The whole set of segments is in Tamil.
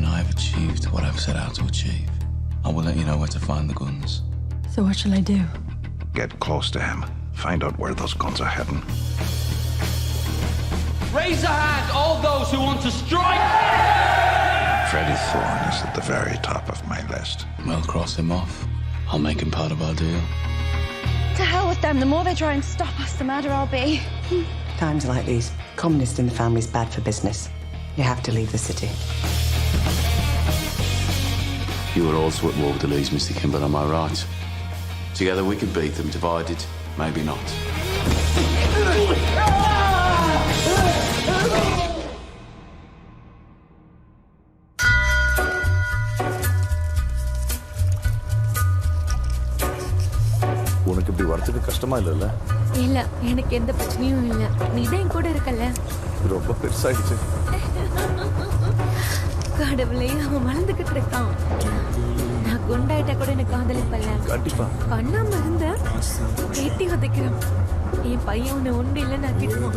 when I've achieved what I've set out to achieve, I will let you know where to find the guns. So what shall I do? Get close to him. Find out where those guns are heading. Raise a hand, all those who want to strike! Freddie Thorne is at the very top of my list. We'll cross him off. I'll make him part of our deal. To hell with them. The more they try and stop us, the madder I'll be. Times like these, communist in the family's bad for business. You have to leave the city. You were also at war with the Lees, Mr. Kimball, am I right? Together we could beat them, divided, maybe not. உனக்கு இப்படி வரதுக்கு கஷ்டமா இல்லைல்ல? இல்ல, எனக்கு எந்த பிரச்சனையும் இல்ல. நீ தான் கூட இருக்கல. ரொம்ப பெருசாயிடுச்சு. கடவுளே, அவன் வளர்ந்துகிட்டு இருக்கான். நான் குண்டாயிட்டா கூட எனக்கு காதலிப்பல்ல. கண்டிப்பா. பண்ணாம இருந்த கேட்டி உதைக்கிறோம். என் பையன் உன்னை ஒன்று இல்லை நான் கிட்டுவோம்.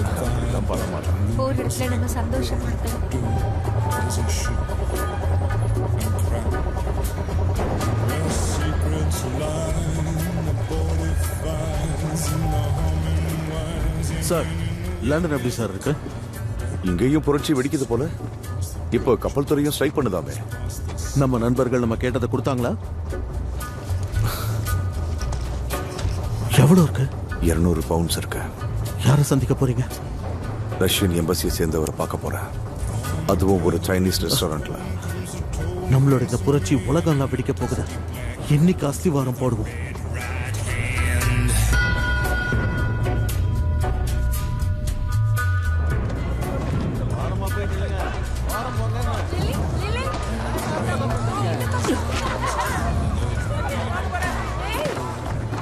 நான் பண்ண மாட்டேன். ஒரு இடத்துல நம்ம சந்தோஷமா இருக்கணும். சார், லண்டன் எப்படி சார் இருக்கு? இங்கேயும் புரட்சி வெடிக்குது போல. இப்போ கப்பல் துறையும் ஸ்ட்ரைக் பண்ணுதாமே. நம்ம நண்பர்கள் நம்ம கேட்டதை கொடுத்தாங்களா? எவ்வளவு இருக்கு? 200 பவுண்ட்ஸ் இருக்கு. யாரை சந்திக்க போறீங்க? ரஷ்யன் எம்பசியை சேர்ந்தவரை பார்க்க போறேன். அதுவும் ஒரு சைனீஸ் ரெஸ்டாரண்ட்ல. நம்மளோட இந்த புரட்சி உலகம்லாம் வெடிக்க போகுது. என்னைக்கு அஸ்திவாரம் போடுவோம்?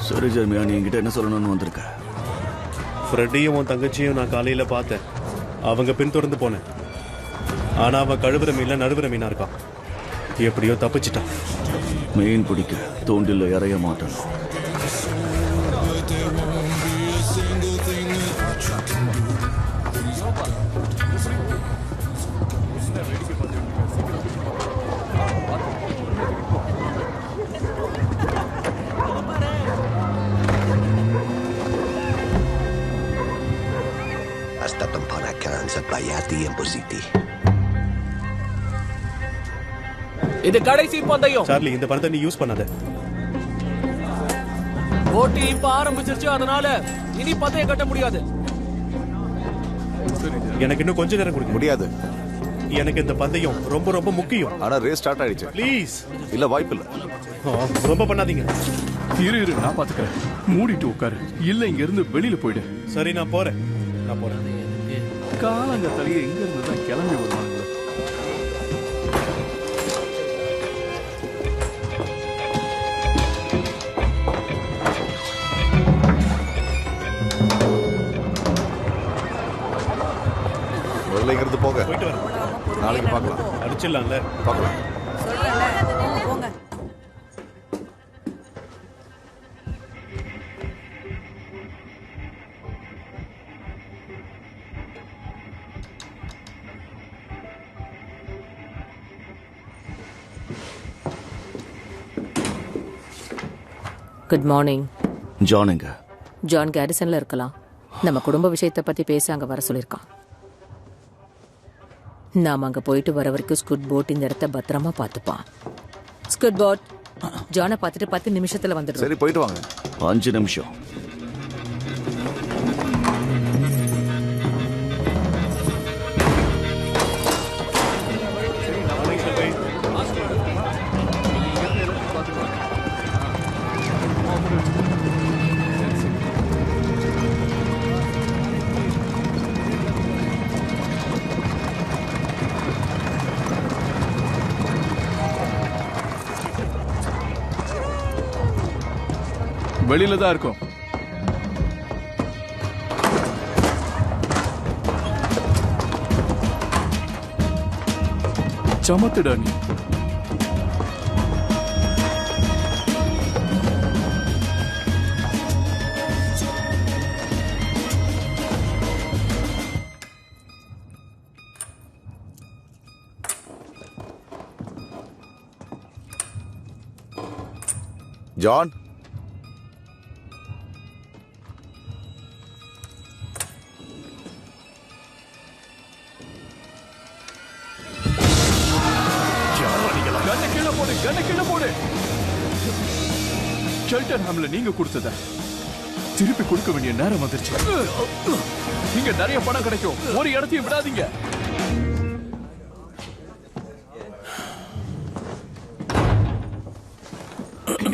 சரி ஜெர்மியா, நீ என்கிட்ட என்ன சொல்லணும்னு வந்திருக்க? ஃப்ரெட்டையும் உன் தங்கச்சியும் நான் காலையில் பார்த்தேன். அவங்க பின்தொடர்ந்து போனேன். ஆனால் அவன் கழுவுற மீனில் நடுவுற மீனா இருக்கான். எப்படியோ தப்பிச்சிட்டான். மீன் பிடிக்க தூண்டில் இறைய மாட்டேன். இது கடைசி பந்தயம். சார்லி, இந்த பணத்தை நீ யூஸ் பண்ணாத. போட்டி இப்ப ஆரம்பிச்சிருச்சு, அதனால இனி பந்தயம் கட்ட முடியாது. எனக்கு இன்னும் கொஞ்ச நேரம் கொடுக்க முடியாது. எனக்கு இந்த பந்தயம் ரொம்ப ரொம்ப முக்கியம். ஆனா ரேஸ் ஸ்டார்ட் ஆயிடுச்சு. ப்ளீஸ். இல்ல, வாய்ப்பு இல்ல. ரொம்ப பண்ணாதீங்க. இரு, நான் பாத்துக்கிறேன். மூடிட்டு உட்காரு. இல்ல, இங்க இருந்து வெளியில போயிடு. சரி, நான் போறேன். காலங்கத்தாலேயே எங்க இருந்து தான் கிளம்பி வருவாங்க. முதல்ல இங்கிருந்து போக. நாளைக்கு பார்க்கலாம். அடிச்சிடலாம்ல? பார்க்கலாம். Good morning. ஜான் எங்க? ஜான் கேரிசன்ல இருக்கலாம். நம்ம குடும்ப விஷயத்தை பத்தி பேச அங்க வர சொல்லியிருக்கான். நாம அங்க போயிட்டு வர வரைக்கும் ஸ்குட் போட் இந்த இடத்த பத்திரமா பார்த்துப்பான். ஸ்குட் போட் ஜானை பார்த்துட்டு 10 நிமிஷத்துல வந்துடும். சரி, போயிட்டு வாங்க. 5 நிமிஷம். வெளியில தான் இருக்கும். சமத்துடா நீ. ஜான், கண்ணை கீழே போடு, கண்ணை கீழே போடு. ஷெல்டர் ஹாம்ல நீங்க கொடுத்தத திருப்பி கொடுக்க வேண்டிய நேரம் வந்துருச்சு. நீங்க நிறைய பணம் கிடைக்கும், ஒரு இடத்தையும் விடாதீங்க.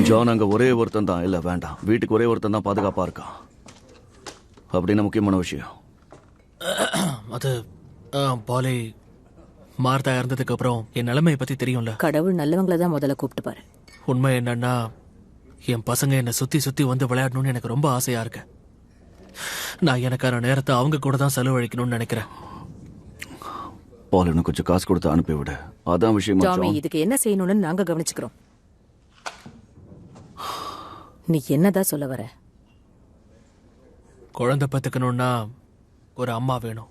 ஜான் அங்க ஒரே ஒருத்தன் தான். இல்ல வேண்டாம், வீட்டுக்கு ஒரே ஒருத்தன் தான் பாதுகாப்பா இருக்கான். அப்படின்னு முக்கியமான விஷயம். அது பாலே மார்த்தா இறந்ததுக்கு அப்புறம் என் நிலைமையை பத்தி தெரியும்ல. கடவுள் நல்லவங்கள தான் முதல்ல கூப்பிட்டு பாரு. உண்மை என்னன்னா, என் பசங்க என்னை சுத்தி சுத்தி வந்து விளையாடணும்னு எனக்கு ரொம்ப ஆசையா இருக்கு. நான் எனக்கான நேரத்தை அவங்க கூட தான் செலவழிக்கணும்னு நினைக்கிறேன். பால் இன்னும் கொஞ்சம் காசு கொடுத்து அனுப்பி விடு. அதான் விஷயமா ஜாமி, ஜான். இதுக்கு என்ன செய்யணும்னு நாங்க கவனிச்சுக்கிறோம். நீ என்னதான் சொல்ல வர? குழந்தை பத்துக்கணும்னா ஒரு அம்மா வேணும்.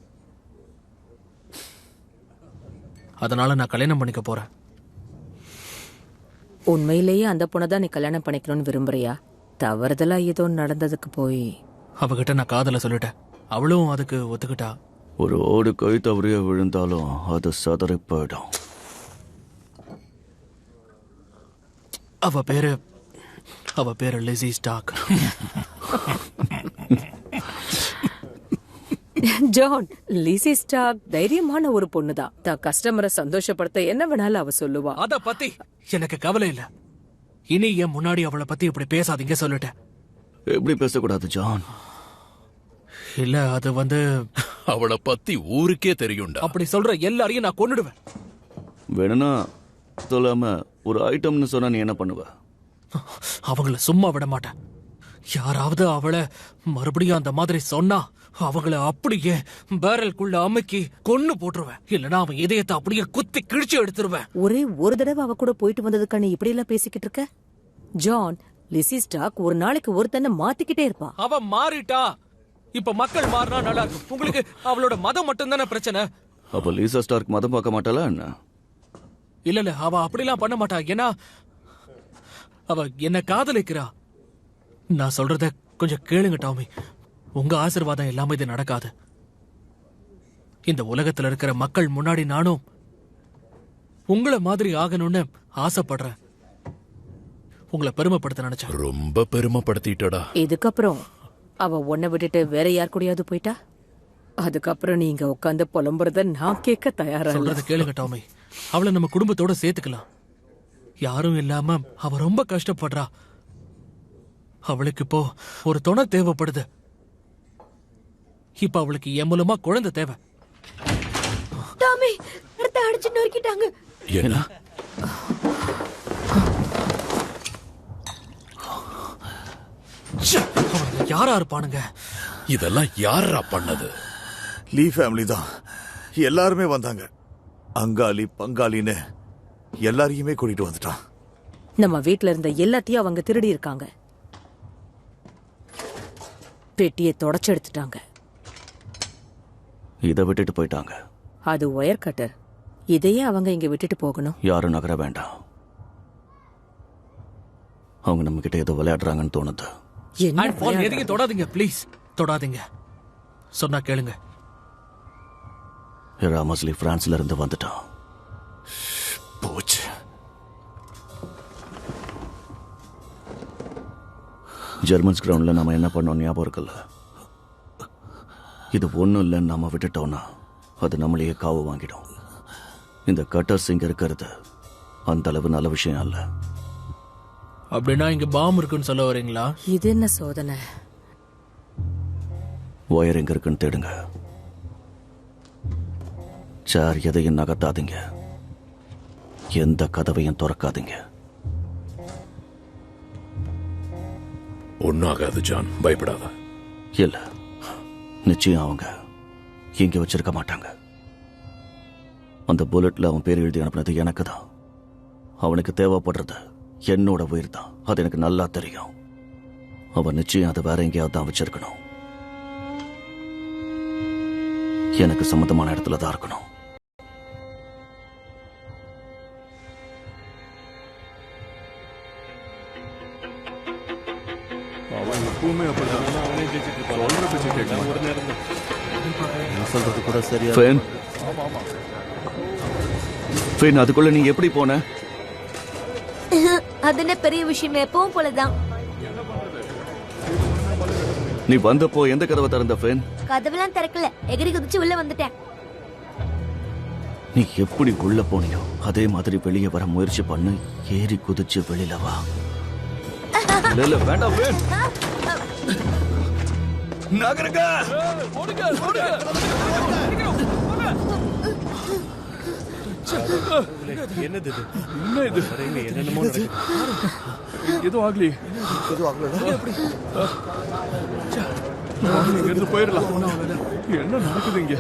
அதனால நான் கல்யாணம் பண்ணிக்க போறேன். உண்மையிலேயே அந்த பொண்ணை தான் நீ கல்யாணம் பண்ணிக்கணும்னு விரும்புறியா? தவறுதலா ஏதோ நடந்ததுக்கு போய் அவகிட்ட நான் காதல சொல்லிட்டேன். அவளும் அதுக்கு ஒத்துக்கிட்டா. ஒரு ஓடு கை தவறிய விழுந்தாலும் அது சதறி போயிடும். அவ பேரு Lizzie Stock. John, Lizzie Stock தைரியமான ஒரு பொண்ணுதான். தான் கஸ்டமரை சந்தோஷப்படுத்த என்ன வேணாலும் அவ சொல்லுவா. அத பத்தி எனக்கு கவலை இல்ல. இனி என் முன்னாடி அவளை பத்தி இப்படி பேசாதீங்க சொல்லிட்டேன். எப்படி பேசக்கூடாது ஜான்? இல்ல, அது அவளை பத்தி ஊருக்கே தெரியும்டா. அப்படி சொல்ற எல்லாரையும் நான் கொன்னுடுவேன். வேணும்னா சொல்லாம ஒரு ஐட்டம்னு சொன்னா நீ என்ன பண்ணுவ? அவங்கள சும்மா விட மாட்டேன். யாராவது அவளை மறுபடியும் அந்த மாதிரி சொன்னா அவங்கள அப்படியே பேரலுக்குள்ள அமுக்கி கொன்னு போட்டுருவேன். இல்லனா அவன் இதயத்தை அப்படியே குத்தி கிழிச்சு எடுத்துருவேன். ஒரே ஒரு தடவை அவ கூட போயிட்டு வந்ததுக்கு நீ இப்படி எல்லாம் பேசிக்கிட்டு இருக்க? ஜான், லிசி ஸ்டாக் ஒரு நாளைக்கு ஒருத்தனை மாத்திக்கிட்டே இருப்பா. அவ மாறிட்டா. இப்ப மக்கள் மாறினா நல்லா இருக்கும். உங்களுக்கு அவளோட மதம் மட்டும் தானே பிரச்சனை. அப்ப லீசா ஸ்டார்க் மதம் பார்க்க மாட்டாளா என்ன? இல்ல, அவ அப்படிலாம் பண்ண மாட்டா. ஏன்னா அவ என்ன காதலிக்கிறா. நான் சொல்றத கொஞ்சம் கேளுங்க டாமி. உங்க ஆசீர்வாதம் இல்லாம இது நடக்காது. இந்த உலகத்துல இருக்கிற மக்கள் முன்னாடி நானும் உங்களை மாதிரி ஆகணும்னு ஆசைப்படுறேன். உங்களை பெருமைப்படுத்த நினைச்சேன். ரொம்ப பெருமைப்படுத்திட்டடா. இதுக்கப்புறம் அவ உன்னை விட்டுட்டு வேற யார் கூடயாவது போயிட்டா, அதுக்கப்புறம் நீங்க உட்காந்து புலம்புறத நான் கேட்க தயாரா. சொல்றத கேளுங்க டாமி. அவளை நம்ம குடும்பத்தோட சேர்த்துக்கலாம். யாரும் இல்லாம அவ ரொம்ப கஷ்டப்படுறா. அவளுக்கு இப்போ ஒரு துணை தேவைப்படுது. இப்ப அவளுக்கு என் மூலமா குழந்தை தேவை. டாமி, அடுத்த அடிச்சு நொறுக்கிட்டாங்க. என்ன? யாரா இருப்பானுங்க? இதெல்லாம் யாரா பண்ணது? லீ ஃபேமிலி தான். எல்லாருமே வந்தாங்க. அங்காளி பங்காளின்னு எல்லாரையுமே கூட்டிட்டு வந்துட்டான். நம்ம வீட்ல இருந்த எல்லாத்தையும் அவங்க திருடி இருக்காங்க. பெட்டியை தொடச்சு எடுத்துட்டாங்க. இதை விட்டுட்டு போயிட்டாங்க. அது ஒயர் கட்டர். இதையே அவங்க இங்க விட்டுட்டு போகணும். யாரும் நகர வேண்டாம். அவங்க நம்ம கிட்ட ஏதோ விளையாடுறாங்கன்னு தோணுது. எதையும் தொடாதீங்க ப்ளீஸ். தொடாதீங்க. சொன்னா கேளுங்க. ராமஸ்லி பிரான்ஸ்ல இருந்து வந்துட்டான். போச்சு. ஜெர்மன்ஸ் கிரவுண்ட்ல நாம என்ன பண்ணோம் ஞாபகம் இருக்குல்ல? இது ஒண்ணும் இல்லைன்னு நாம விட்டுட்டோம்னா அது நம்மளையே காவு வாங்கிடும். இந்த கட்டர்ஸ் இங்க இருக்கிறது அந்த அளவு நல்ல விஷயம் அல்ல. அப்படின்னா இங்க பாம்பு இருக்குன்னு சொல்ல வரீங்களா? இது என்ன சோதனை? ஒயர் எங்க இருக்குன்னு தேடுங்க. சார், எதையும் நகர்த்தாதீங்க. எந்த கதவையும் திறக்காதீங்க. ஒன்னாகாது ஜான், பயப்படாத. இல்ல, நிச்சயம் அவங்க இங்க வச்சிருக்க மாட்டாங்க. அந்த புல்லட்ல அவன் பேர் எழுதி அனுப்பினது எனக்கு தான். அவனுக்கு தேவைப்படுறது என்னோட உயிர் தான். அது எனக்கு நல்லா தெரியும். அவன் நிச்சயம் அதை வேற எங்கேயாவது தான் வச்சிருக்கணும். எனக்கு சம்மந்தமான இடத்துல தான் இருக்கணும். எப்பவுமே அப்படிதான். சொல்ற பேச்சு கேட்க மாட்டான். ஒரு நேரம் தான். நான் சொல்றது கூட சரியா ஃபேன் ஃபேன் அதுக்குள்ள நீ எப்படி போன? அது என்ன பெரிய விஷயம், எப்பவும் போலதான். நீ வந்தப்போ எந்த கதவை திறந்த ஃபேன்? கதவெல்லாம் திறக்கல, எகிரி குதிச்சு உள்ள வந்துட்டேன். நீ எப்படி உள்ள போனியோ அதே மாதிரி வெளியே வர முயற்சி பண்ணு. ஏறி குதிச்சு வெளியில வா. இல்ல இல்ல வேண்டாம் ஃபேன். நகருங்க. ஓடுங்க, ஓடுங்க. என்னது இது? என்ன இது? இங்க என்னென்னமோ நடக்குது. எதுவும் ஆகலையே. இங்க இருந்து போயிடலாம். என்ன நடக்குது இங்க?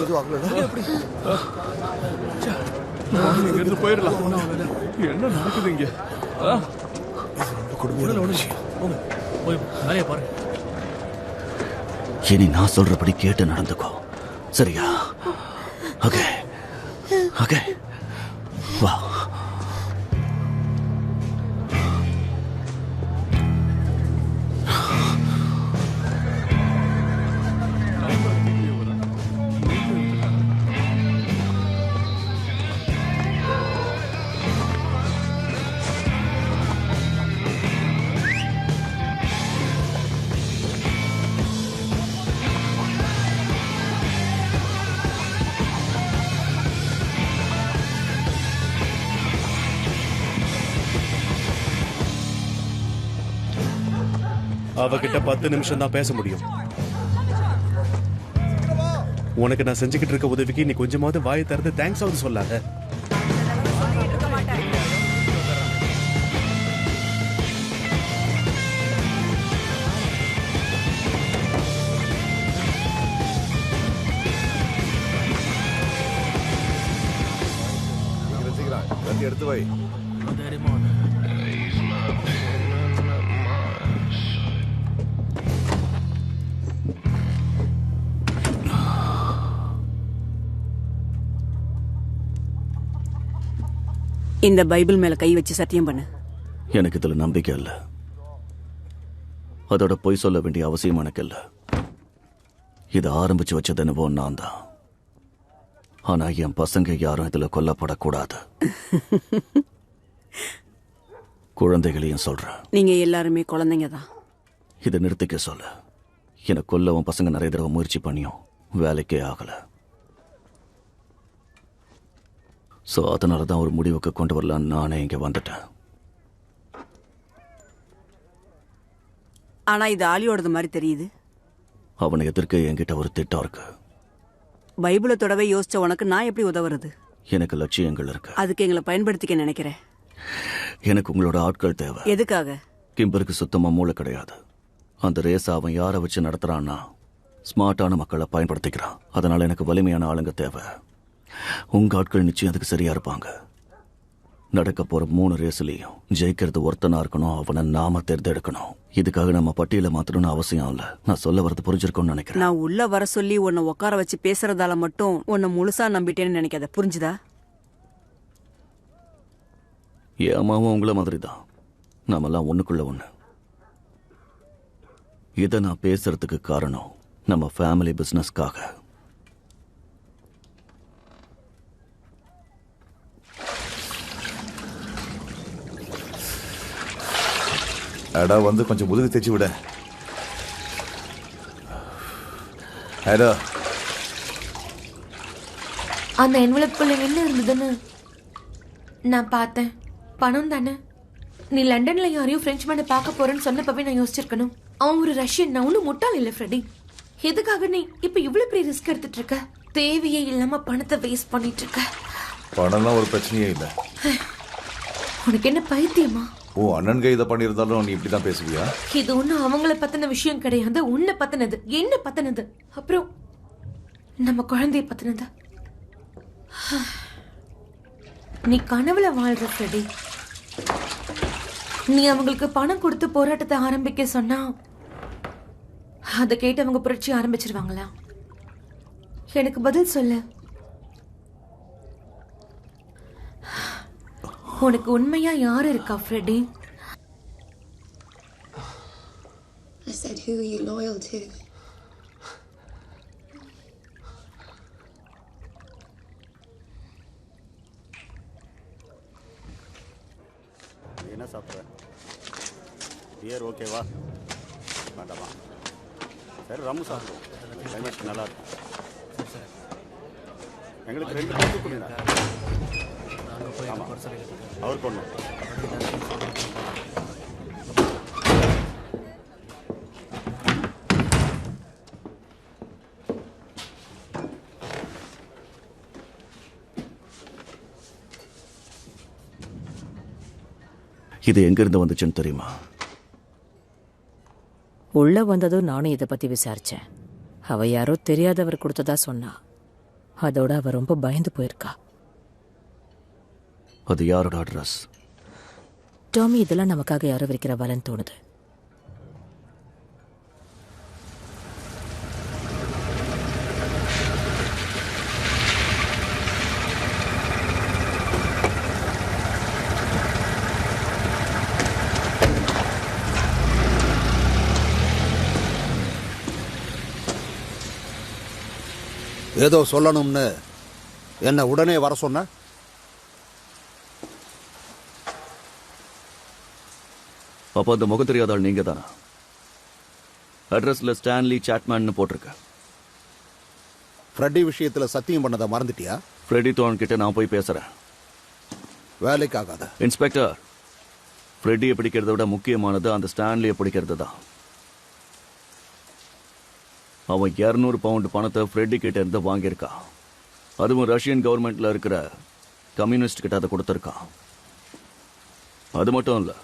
எதுவும் ஆகலையே. இங்க இருந்து போயிடலாம். என்ன நடக்குது இங்க? போய் வேலையை பாருங்க. இனி நான் சொல்றபடி கேட்டு நடந்துக்கோ, சரியா? ஓகே ஓகே வா. அவகிட்ட 10 நிமிஷம் தான் பேச முடியும். உனக்கு நான் செஞ்சுக்கிட்டு இருக்க உதவிக்கு நீ கொஞ்சமாவது வாயை திறந்து தேங்க்ஸ் ஆகுது சொல்லாத. எடுத்து வை. தைரியமா வந்து. இந்த பைபிள் மேல கை வச்சு சத்தியம் பண்ணு. எனக்கு இதுல நம்பிக்கை இல்ல. அதோட பொய் சொல்ல வேண்டிய அவசியம் எனக்கு இல்ல. இதை ஆரம்பிச்சு வச்சது என்னவோ நான் தான். ஆனா என் பசங்க யாரும் இதுல கொல்லப்படக்கூடாது. குழந்தைகளையும் சொல்றேன். நீங்க எல்லாருமே குழந்தைங்க தான். இதை நிறுத்திக்க சொல்ல. என்னை கொல்லவும் பசங்க நிறைய தடவை முயற்சி பண்ணியும் வேலைக்கே ஆகல. ஸோ அதனால தான் ஒரு முடிவுக்கு கொண்டு வரலான்னு நானே இங்க வந்துட்டேன். ஆனா இது ஆலியோடது மாதிரி தெரியுது. அவனை எதிர்க்க என்கிட்ட ஒரு திட்டம் இருக்கு. பைபிளை தொடவே யோசிச்ச உனக்கு நான் எப்படி உதவுறது? எனக்கு லட்சியங்கள் இருக்கு. அதுக்கு எங்களை பயன்படுத்திக்க நினைக்கிறேன். எனக்கு உங்களோட ஆட்கள் தேவை. எதுக்காக? கிம்பருக்கு சுத்தமா மூளை கிடையாது. அந்த ரேஸ அவன் யாரை வச்சு நடத்துறான்னா ஸ்மார்ட்டான மக்களை பயன்படுத்திக்கிறான். அதனால எனக்கு வலிமையான ஆளுங்க தேவை. உங்க ஆட்கள் நிச்சயம் அதுக்கு சரியா இருப்பாங்க. நடக்க போற 3 ரேஸ்லயும் ஜெயிக்கிறது ஒருத்தனா இருக்கணும். அவனை நாம தேர்ந்தெடுக்கணும். இதுக்காக நம்ம பட்டியலை மாத்தணும்னு அவசியம் இல்ல. நான் சொல்ல வரது புரிஞ்சிருக்கும்னு நினைக்கிறேன். நான் உள்ள வர சொல்லி உன்னை உட்கார வச்சு பேசுறதால மட்டும் உன்னை முழுசா நம்பிட்டேன்னு நினைக்காத, புரிஞ்சுதா? என் அம்மாவும் உங்களை மாதிரி தான். நாமெல்லாம் ஒண்ணுக்குள்ள ஒண்ணு. இதை நான் பேசுறதுக்கு காரணம் நம்ம ஃபேமிலி பிசினஸ்க்காக. அடா வந்து கொஞ்சம் முதுகு தேய்ச்சி விட. அடா அந்த என்வலப்புக்குள்ள என்ன இருந்ததுன்னு நான் பார்த்தேன். பணம் தானே. நீ லண்டன்ல யாரையும் பிரெஞ்சு மேனை பார்க்க போறேன்னு சொன்னப்பவே நான் யோசிச்சிருக்கணும். அவன் ஒரு ரஷ்யன். நான் ஒன்னும் முட்டாள் இல்ல ஃப்ரெடி. எதுக்காக நீ இப்ப இவ்வளவு பெரிய ரிஸ்க் எடுத்துட்டு இருக்க? தேவையே இல்லாம பணத்தை வேஸ்ட் பண்ணிட்டு இருக்க. பணம்லாம் ஒரு பிரச்சனையே இல்லை. உனக்கு என்ன பைத்தியமா? ஓ அண்ணன் கை இதை பண்ணியிருந்தாலும் நீ இப்படிதான் பேசுவியா? இது ஒன்னும் அவங்கள பத்தின விஷயம் கிடையாது. உன்னை பத்தினது, என்ன பத்தினது, அப்புறம் நம்ம குழந்தைய பத்தினது. நீ கனவுல வாழ்ற ஃப்ரெடி. நீ அவங்களுக்கு பணம் கொடுத்து போராட்டத்தை ஆரம்பிக்க சொன்னா அதை கேட்டு அவங்க புரட்சி ஆரம்பிச்சிருவாங்களா? எனக்கு பதில் சொல்லு. உனக்கு உண்மையா யாரு இருக்கா Freddy? I said, who are you loyal to? என்ன சாப்பிட்ற? பியர் ஓகேவா? வேண்டாமா? சரி ரம்மு சாப்பிடுவோம். கிளைமேட் நல்லா இருக்கும். எங்களுக்கு 2 பேருக்கு கொடுங்க. ஆமாம் அவருக்கு ஒன்று. இது எங்கிருந்து வந்துச்சுன்னு தெரியுமா? உள்ள வந்ததும் நானும் இதை பத்தி விசாரிச்சேன். அவ யாரோ தெரியாதவர் கொடுத்ததா சொன்னா. அதோட அவ ரொம்ப பயந்து போயிருக்கா. அது யாரோட அட்ரஸ்? டாமி இதெல்லாம் நமக்காக யாரோ வைக்கிற வலன்னு தோணுது. ஏதோ சொல்லணும்னு என்ன உடனே வர சொன்ன? அப்போ அந்த முகம் தெரியாத ஆள் நீங்க தானா? அட்ரஸ்ல ஸ்டான்லி சாட்மேன் போட்டிருக்க. ஃப்ரெட்டி விஷயத்துல சத்தியம் பண்ணதை மறந்துட்டியா? ஃப்ரெட்டி தோன் கிட்ட நான் போய் பேசுறேன். வேலைக்காகாத. இன்ஸ்பெக்டர், ஃப்ரெட்டியை பிடிக்கிறத விட முக்கியமானது அந்த ஸ்டான்லியை பிடிக்கிறது தான். அவன் 200 பவுண்ட் பணத்தை ஃப்ரெட்டி கிட்ட இருந்து வாங்கியிருக்கான். அதுவும் ரஷ்யன் கவர்மெண்ட்ல இருக்கிற கம்யூனிஸ்ட் கிட்ட அதை கொடுத்துருக்கான். அது மட்டும் இல்லை,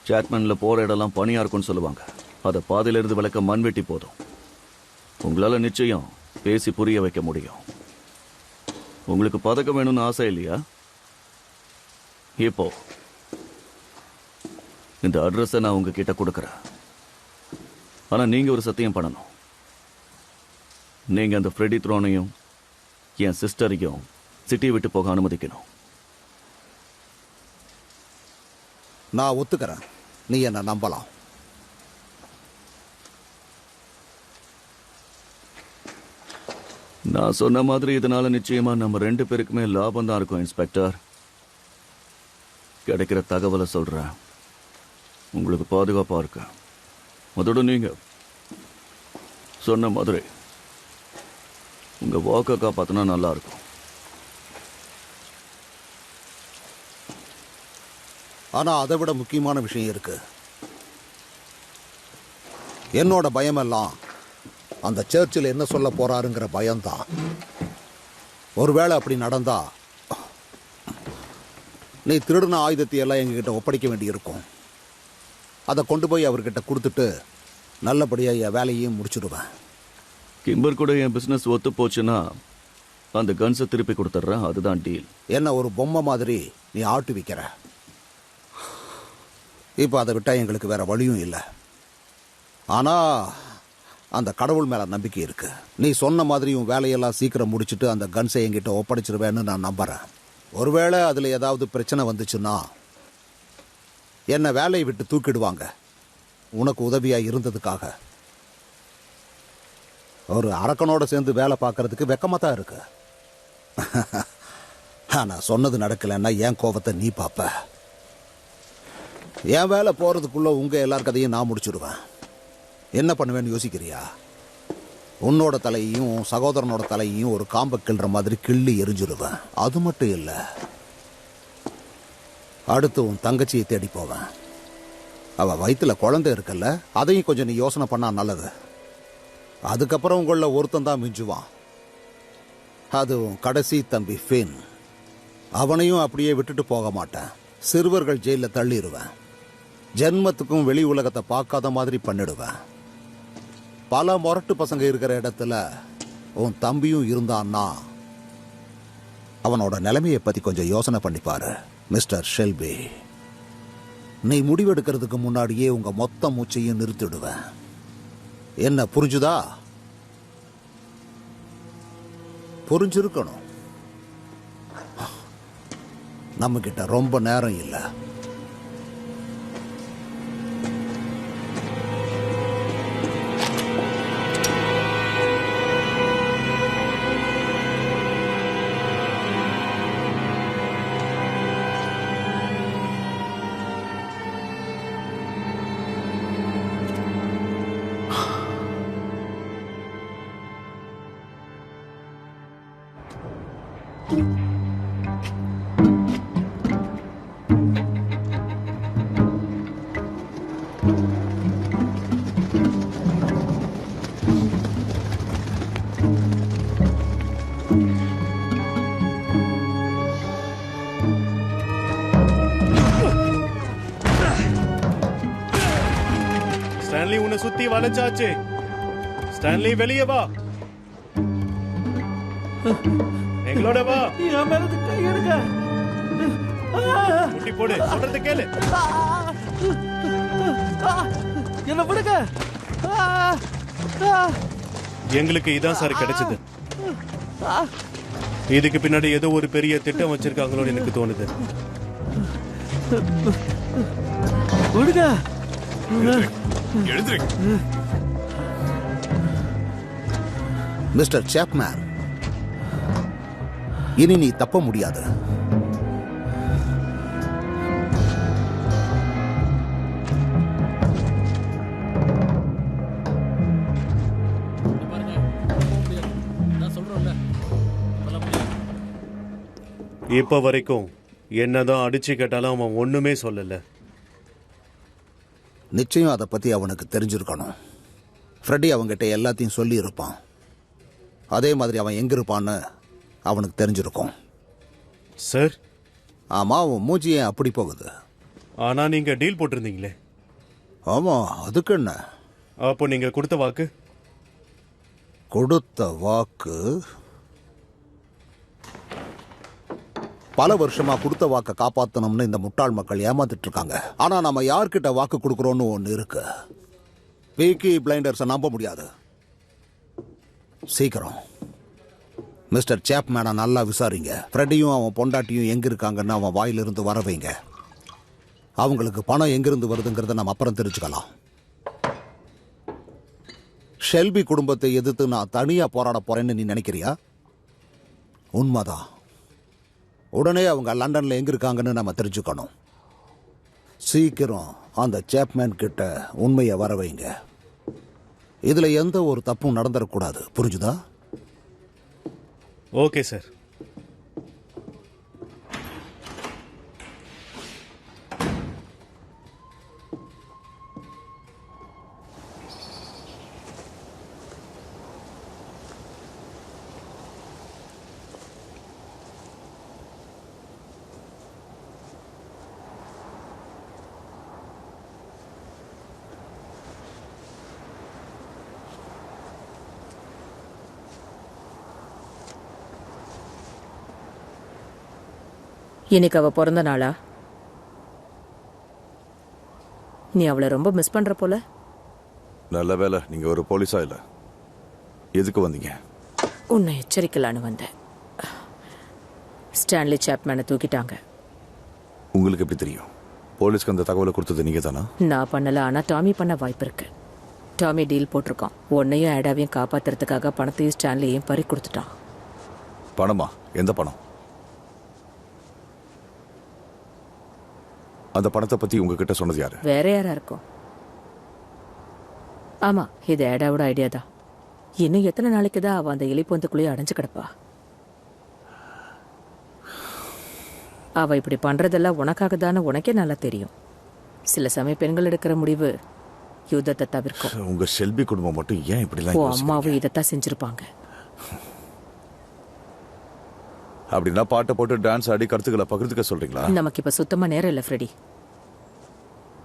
சாட்மேன்ல போற இடம்லாம் பனியா இருக்கும்னு சொல்லுவாங்க. அதை பாதையிலிருந்து விளக்க மண்வெட்டி போதும். உங்களால நிச்சயம் பேசி புரிய வைக்க முடியும். உங்களுக்கு பதக்கம் வேணும்னு ஆசை இல்லையா? இப்போ இந்த அட்ரஸை நான் உங்ககிட்ட கொடுக்குறேன். ஆனா நீங்க ஒரு சத்தியம் பண்ணணும். நீங்க அந்த ஃப்ரெட்டி த்ரோனையும் என் சிஸ்டரையும் சிட்டியை விட்டு போக அனுமதிக்கணும். நான் ஒத்துக்கிறேன். நீ என்ன நம்பலாம். நான் சொன்ன மாதிரி இதனால நிச்சயமா நம்ம 2 பேருக்குமே லாபம் தான் இருக்கும். இன்ஸ்பெக்டர், கிடைக்கிற தகவலை சொல்றேன். உங்களுக்கு பாதுகாப்பா இருக்கு. அதோட நீங்க சொன்ன மாதிரி உங்க வாக்கை காப்பாத்தினா நல்லா இருக்கும். ஆனா அதை விட முக்கியமான விஷயம் இருக்கு. என்னோட பயமெல்லாம் அந்த சர்ச்சில் என்ன சொல்ல போறாருங்கிற பயம்தான். ஒருவேளை அப்படி நடந்தா நீ திருடின ஆயுதத்தை எல்லாம் எங்ககிட்ட ஒப்படைக்க வேண்டியிருக்கும். அதை கொண்டு போய் அவர்கிட்ட கொடுத்துட்டு நல்லபடியா என் வேலையையும் முடிச்சுடுவேன். கிம்பர் கூட என் பிசினஸ் ஒத்து போச்சுன்னா அந்த கன்ஸை திருப்பி கொடுத்துட்றேன். அதுதான் டீல். என்ன ஒரு பொம்மை மாதிரி நீ ஆட்டு விற்கிற. இப்போ அதை விட்டா எங்களுக்கு வேற வழியும் இல்லை. ஆனா அந்த கடவுள் மேல நம்பிக்கை இருக்கு. நீ சொன்ன மாதிரி உன் வேலையெல்லாம் சீக்கிரம் முடிச்சுட்டு அந்த கன்ஸை என்கிட்ட ஒப்படைச்சிருவேன்னு நான் நம்புறேன். ஒருவேளை அதுல ஏதாவது பிரச்சனை வந்துச்சுன்னா என்ன வேலையை விட்டு தூக்கிடுவாங்க. உனக்கு உதவியா இருந்ததுக்காக. ஒரு அரக்கனோட சேர்ந்து வேலை பார்க்கறதுக்கு வெக்கமா தான் இருக்கு. ஆனா சொன்னது நடக்கலன்னா என் கோபத்தை நீ பாப்ப. என் வேலை போறதுக்குள்ள உங்க எல்லார் கதையும் நான் முடிச்சுடுவேன். என்ன பண்ணுவேன்னு யோசிக்கிறியா? உன்னோட தலையையும் சகோதரனோட தலையையும் ஒரு காம்பை கிள்ற மாதிரி கிள்ளி எரிஞ்சிடுவேன். அது மட்டும் இல்ல, அடுத்து உன் தங்கச்சியை தேடி போவேன். அவ வயிற்றுல குழந்தை இருக்குல்ல, அதையும் கொஞ்சம் நீ யோசனை பண்ணா நல்லது. அதுக்கப்புறம் உங்கள ஒருத்தன் தான் மிஞ்சுவான். அதுவும் கடைசி தம்பி ஃபின். அவனையும் அப்படியே விட்டுட்டு போக மாட்டேன். சிறுவர்கள் ஜெயிலில் தள்ளிடுவேன். ஜென்மத்துக்கும் வெளி உலகத்தை பார்க்காத மாதிரி பண்ணிடுவேன். பல முரட்டு பசங்க இருக்கிற இடத்துல உன் தம்பியும் இருந்தான்னா அவனோட நிலைமையை பத்தி கொஞ்சம் யோசனை பண்ணிப்பாரு. மிஸ்டர் ஷெல்பி, நீ முடிவெடுக்கிறதுக்கு முன்னாடியே உங்க மொத்த மூச்சையும் நிறுத்திடுவேன். என்ன புரிஞ்சுதா? புரிஞ்சிருக்கணும். நம்ம கிட்ட ரொம்ப நேரம் இல்லை. ஸ்டான்லி உன்னை சுத்தி வளைச்சாச்சு. ஸ்டான்லி வெளியே வா, எங்களோட வா. முட்டி போடு, சொல்றது கேளு. என்ன விடுங்க. எங்களுக்கு இதான் சார் கிடைச்சது. இதுக்கு பின்னாடி ஏதோ ஒரு பெரிய திட்டம் வச்சிருக்காங்களோன்னு எனக்கு தோணுது. விடுங்க. மிஸ்டர் சாப்மேன், இனி நீ தப்ப முடியாது. இப்ப வரைக்கும் என்னதான் அடிச்சு கேட்டாலும் அவன் ஒண்ணுமே சொல்லல. நிச்சயம் அதை பத்தி அவனுக்கு தெரிஞ்சிருக்கணும். ஃப்ரெட்டி அவங்ககிட்ட எல்லாத்தையும் சொல்லி இருப்பான். அதே மாதிரி அவன் எங்க இருப்பான்னு அவனுக்கு தெரிஞ்சிருக்கும். சார்? ஆமா, அவன் மூஞ்சி ஏன் அப்படி போகுது? ஆனா நீங்க டீல் போட்டிருந்தீங்களே. ஆமா, அதுக்கு என்ன? அப்போ நீங்க கொடுத்த வாக்கு? கொடுத்த வாக்கு பல வருஷமா கொடுத்த வாக்க காப்பாத்தணும்னு இந்த முட்டாள் மக்கள் ஏமாத்திட்டு இருக்காங்க. ஆனா நம்ம யார்கிட்ட வாக்கு கொடுக்கறோம்னு ஒண்ணு இருக்கு. பீக்கி பிளைண்டர்ஸை நம்ப முடியாது. சீக்கிரம் மிஸ்டர் சாப்மேனை நல்லா விசாரிங்க. ஃப்ரெட்டியும் அவன் பொண்டாட்டியும் எங்க இருக்காங்கன்னு அவன் வாயிலிருந்து வர வைங்க. அவங்களுக்கு பணம் எங்கிருந்து வருதுங்கிறத நம்ம அப்புறம் தெரிஞ்சுக்கலாம். ஷெல்பி குடும்பத்தை எதிர்த்து நான் தனியா போராட போறேன்னு நீ நினைக்கிறியா? உண்மைதான். உடனே அவங்க லண்டன்ல எங்க இருக்காங்கன்னு நம்ம தெரிஞ்சுக்கணும். சீக்கிரம் அந்த சாப்மேன் கிட்ட உண்மையை வர வைங்க. இதுல எந்த ஒரு தப்பும் நடந்துடக்கூடாது. புரிஞ்சுதா? Okay sir. இன்னைக்கு அவ பிறந்த நாளா? நீ அவளை ரொம்ப மிஸ் பண்ற போல. நல்ல வேலை நீங்க ஒரு போலீஸா இல்ல. எதுக்கு வந்தீங்க? உன்னை எச்சரிக்கலான்னு வந்தேன். ஸ்டான்லி சாப்மேனை தூக்கிட்டாங்க. உங்களுக்கு எப்படி தெரியும்? போலீஸ்க்கு அந்த தகவலை கொடுத்தது நீங்க தானா? நான் பண்ணல, ஆனா டாமி பண்ண வாய்ப்பு இருக்கு. டாமி டீல் போட்டிருக்கான். உன்னையும் ஆடாவையும் காப்பாத்துறதுக்காக பணத்தையும் ஸ்டான்லியையும் பறி கொடுத்துட்டான். பணமா? எந்த பணம்? அந்த பணத்தை பத்தி உங்ககிட்ட சொன்னது யாரு? வேற யாரா இருக்கும்? ஆமா, இது ஆடாவோட ஐடியா தான். இன்னும் எத்தனை நாளைக்கு தான் அவ அந்த எலிப்பொந்துக்குள்ளேயே அடைஞ்சு கிடப்பா? அவ இப்படி பண்றதெல்லாம் உனக்காக தானே உனக்கே நல்லா தெரியும். சில சமயம் பெண்கள் எடுக்கிற முடிவு யுத்தத்தை தவிர்க்கும். உங்க ஷெல்பி குடும்பம் மட்டும் ஏன் இப்படி? அம்மாவும் இதைத்தான் செஞ்சிருப்பாங்க. அப்படின்னா பாட்டை போட்டு டான்ஸ் ஆடி கருத்துக்களை பகிர்ந்துக்க சொல்றீங்களா? நமக்கு இப்ப சுத்தமா நேரம் இல்ல ஃப்ரெடி.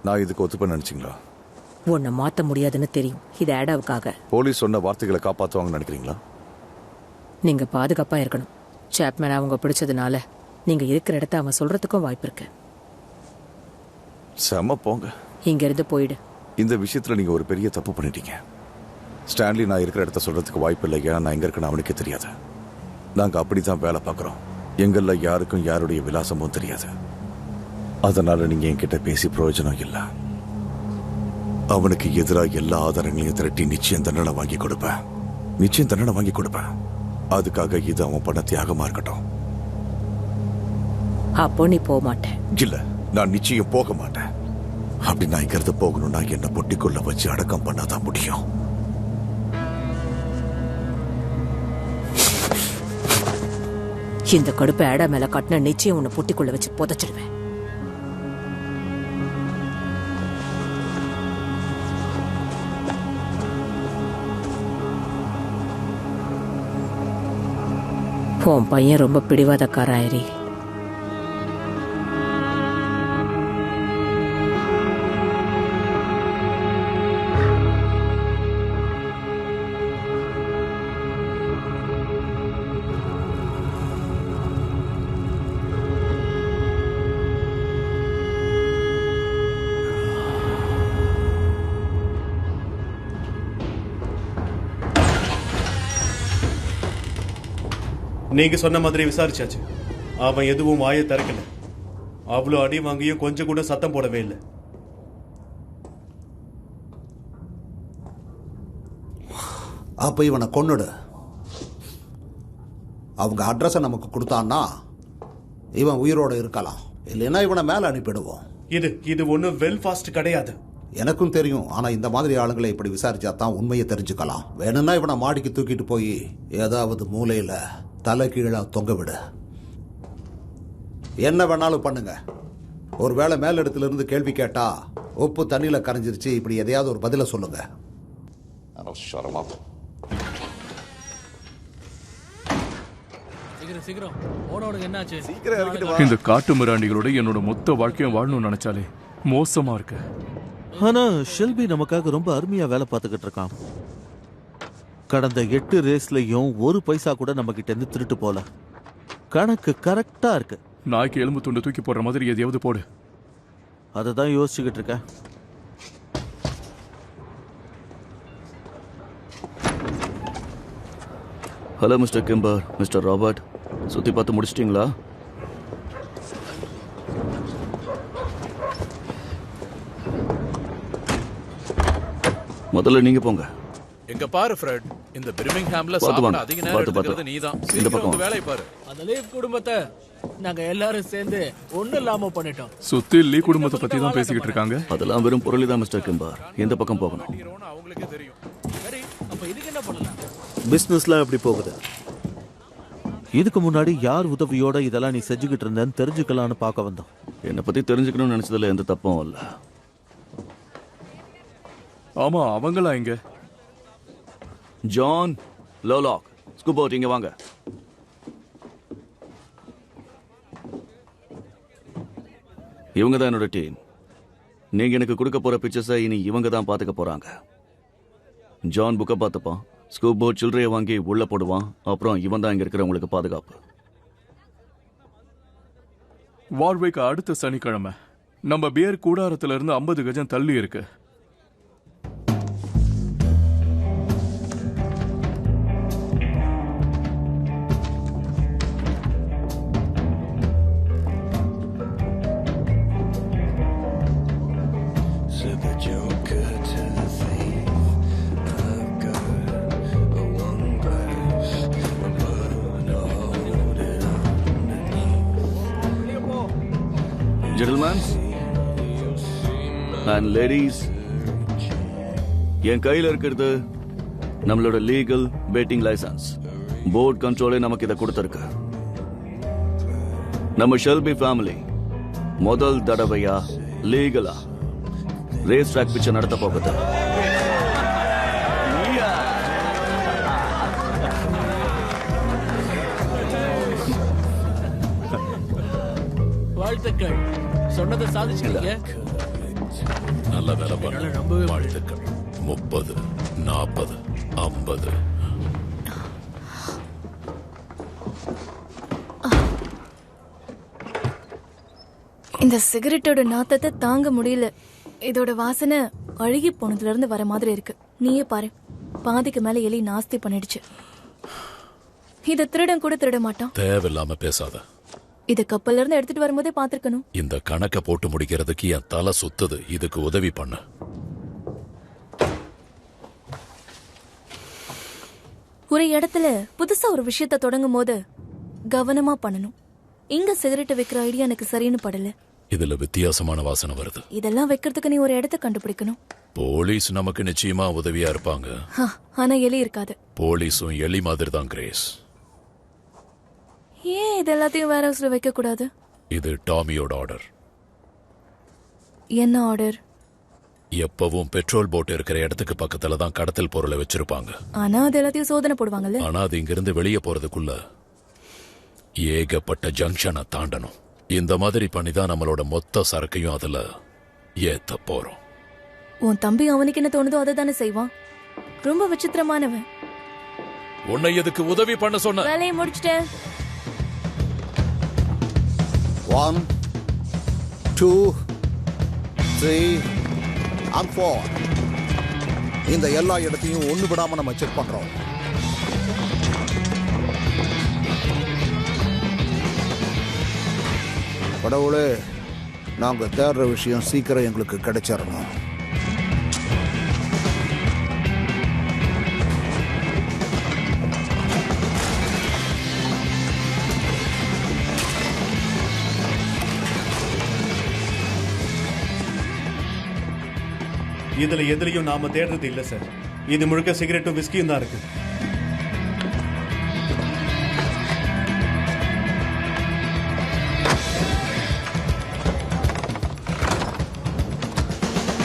நான் இதுக்கு ஒத்துப்ப நினைச்சீங்களா? உன்னை மாத்த முடியாதுன்னு தெரியும். இது ஆடாவுக்காக. போலீஸ் சொன்ன வார்த்தைகளை காப்பாத்துவாங்கன்னு நினைக்கிறீங்களா? நீங்க பாதுகாப்பா இருக்கணும். சாப்மேன் அவங்க பிடிச்சதுனால நீங்க இருக்கிற இடத்த அவன் சொல்றதுக்கும் வாய்ப்பு இருக்கு. செம போங்க. இங்க இருந்து போயிடு. இந்த விஷயத்துல நீங்க ஒரு பெரிய தப்பு பண்ணிட்டீங்க. ஸ்டான்லி நான் இருக்கிற இடத்த சொல்றதுக்கு வாய்ப்பு இல்லை. ஏன்னா நான் எங்க இருக்கேன்னு அவனுக்கே தெரியாது. நாங்க அப்படித்தான் வேலை பார்க்கிறோம். எங்கள்ல யாருக்கும் யாருடைய விலாசமும் தெரியாது. அதனால நீங்க என்கிட்ட பேசி பிரயோஜனம் இல்லை. அவனுக்கு எதிராக எல்லா ஆதாரங்களையும் திரட்டி நிச்சயம் தண்டனை வாங்கி கொடுப்பேன். அதுக்காக இது அவன் பண்ண தியாகமா இருக்கட்டும். அப்போ நீ போக மாட்டேன்? இல்ல, நான் நிச்சயம் போக மாட்டேன். அப்படி நான் இங்கிறது போகணும்னா என்ன பொட்டிக்குள்ள வச்சு அடக்கம் பண்ணாதான் முடியும். இந்த கடுப்பை ஆடா மேல கட்டின நிச்சயம் உன்னை பொட்டிக்குள்ள வச்சு புதைச்சிடுவேன். உன் பையன் ரொம்ப பிடிவாதக்காராயிரி. நீங்க சொன்ன மாதிரி விசாரிச்சாச்சு. அவன் எதுவும் வாயை திறக்கல. அவ்வளோ அடி வாங்கியும் கொஞ்சம் கூட சத்தம் போடவே இல்லை. அப்ப இவனை கொன்னுடு. அவங்க அட்ரஸை நமக்கு கொடுத்தான்னா இவன் உயிரோட இருக்கலாம், இல்லைன்னா இவனை மேல அனுப்பிடுவோம். இது ஒன்றும் வெல் ஃபாஸ்ட் கிடையாது. எனக்கும் தெரியும். ஆனா இந்த மாதிரி ஆளுங்களை இப்படி விசாரிச்சா தான் உண்மையை தெரிஞ்சுக்கலாம். வேணும்னா இவனை மாடிக்கு தூக்கிட்டு போய் ஏதாவது மூலையில தலை கீழே தொங்க விடு. என்ன வேணாலும் பண்ணுங்க. ஒருவேளை மேலிடத்துல இருந்து கேள்வி கேட்டா உப்பு தண்ணியில கரைஞ்சிருச்சு இப்படி எதையாவது ஒரு பதில சொல்லுங்க. இந்த காட்டு மிராண்டிகளோட என்னோட மொத்த வாழ்க்கையும் வாழணும்னு நினைச்சாலே மோசமா இருக்கு. ஆனா ஷெல்பி நமக்காக ரொம்ப அருமையா வேலை பார்த்துக்கிட்டு இருக்கான். கடந்த 8 ரேஸ்லயும் ஒரு பைசா கூட நம்ம கிட்ட இருந்து திருட்டு போல. கணக்கு கரெக்டா இருக்கு. நாய்க்கு எலும்பு துண்டு தூக்கி போடுற மாதிரி எதையாவது போடு. அதை தான் யோசிச்சுக்கிட்டு இருக்கேன். ஹலோ மிஸ்டர் கிம்பர், மிஸ்டர் ராபர்ட், சுத்தி பார்த்து முடிச்சிட்டிங்களா? முதல்ல நீங்க போங்க. எங்க பாரு ஃப்ரெட், இந்த பிரிமிங்ஹாம்ல பாத்து சாப்பிட வாங்க. அதிக நேரம் எடுத்துக்கிறது நீதான். இந்த பக்கம் சீக்கிரம் வேலை பாரு. அந்த லீவ் குடும்பத்தை நாங்க எல்லாரும் சேர்ந்து ஒண்ணு இல்லாம பண்ணிட்டோம். சுத்தி லீ குடும்பத்தை பத்தி தான் பேசிக்கிட்டு இருக்காங்க. அதெல்லாம் வெறும் பொருளி தான் மிஸ்டர் கிம்பர். எந்த பக்கம் போகணும்? அவங்களுக்கே தெரியும். சரி, அப்ப இதுக்கு என்ன பண்ணலாம்? பிசினஸ்ல எப்படி போகுது? இதுக்கு முன்னாடி யார் உதவியோட இதெல்லாம் நீ செஞ்சுக்கிட்டு இருந்தேன்னு தெரிஞ்சுக்கலான்னு பார்க்க வந்தோம். என்னை பத்தி தெரிஞ்சுக்கணும்னு நினைச்சதுல எந்த தப்பும் இல்ல. ஆமா, அவங்களா இங்க? ஜான், லோலாக், ஸ்கூபோட், இங்க வாங்க. இவங்க தான் என்னோட டீம். நீங்க எனக்கு கொடுக்க போற பிக்சர்ஸை இனி இவங்க தான் பாத்துக்க போறாங்க. ஜான் புக்கை பார்த்துப்பான், ஸ்கூபோட் சில்லறையை வாங்கி உள்ள போடுவான், அப்புறம் இவன் தான் இங்க இருக்கிறவங்களுக்கு பாதுகாப்பு. வார்வேக்கு அடுத்த சனிக்கிழமை நம்ம பியர் கூடாரத்துல இருந்து 50 கஜம் தள்ளி இருக்கு. Gentlemen and ladies, என் கையில் இருக்கிறது நம்மளோட லீகல் பேட்டிங் லைசன்ஸ். போர்ட் கண்ட்ரோலே நமக்கு இதை கொடுத்திருக்கு. நம்ம ஷெல்பி ஃபேமிலி முதல் தடவையா லீகலா ரேஸ் ட்ராக் பிக்சர் நடத்த போகுது. வாழ்த்துக்கள், சொன்னதை சாதிச்சிட்டீங்க. நல்ல வேலை பண்ண. ரொம்பவே வாழ்த்துக்கள். 30, 40, 50. இந்த சிகரெட்டோட நாத்தத்தை தாங்க முடியல. இதோட வாசனை அழுகி போனதுல இருந்து வர மாதிரி இருக்கு. நீயே பாரு, பாதிக்கு மேல எலி நாஸ்தி பண்ணிடுச்சு. இத திருடன் கூட திருட மாட்டான். தேவையில்லாம பேசாத. இத கப்பல்ல இருந்து எடுத்துட்டு வரும்போதே பாத்துருக்கணும். இந்த கணக்க போட்டு முடிக்கிறதுக்கு என் தலை சுத்துது. இதுக்கு உதவி பண்ணு. ஒரு இடத்துல புதுசா ஒரு விஷயத்த தொடங்கும் போது கவனமா பண்ணணும். இங்க சிகரெட் வைக்கிற ஐடியா எனக்கு சரின்னு படல. இதுல வித்தியாசமான வாசனை வருது. இதெல்லாம் வைக்கிறதுக்கு நீ ஒரு இடத்த கண்டுபிடிக்கணும். போலீஸ் நமக்கு நிச்சயமா உதவியா இருப்பாங்க. ஆனா எலி இருக்காது. போலீஸும் எலி மாதிரி தான் கிரேஸ். ஏன் இது எல்லாத்தையும் வேற ஹவுஸ்ல வைக்க கூடாது? இது டாமியோட ஆர்டர். என்ன ஆர்டர்? எப்பவும் பெட்ரோல் போட் இருக்கிற இடத்துக்கு பக்கத்துல தான் கடத்தல் பொருளை வச்சிருப்பாங்க. ஆனா அது எல்லாத்தையும் சோதனை போடுவாங்கல்ல. ஆனா அது இங்கிருந்து வெளியே போறதுக்குள்ள ஏகப்பட்ட ஜங்ஷனை தாண்டணும். இந்த மாதிரி பண்ணிதான் நம்மளோட மொத்த சரக்கையும் அதுல ஏத்த போறோம். உன் தம்பி அவனுக்கு என்ன தோணுதோ அதை தானே செய்வான். ரொம்ப விசித்திரமானவன். உன்னை எதுக்கு உதவி பண்ண சொன்ன? வேலையை முடிச்சிட்டேன். 1 2 3 and 4. இந்த எல்லா இடத்தையும் ஒண்ணு விடாம நம்ம செக் பண்றோம். கடவுளே, நாங்க தேடுற விஷயம் சீக்கிரம் எங்களுக்கு கிடைச்சிடணும். இதுல எதுலயும் நாம தேடுறது இல்ல சார். இது முழுக்க சிகரெட்டும் விஸ்கியும் தான் இருக்கு.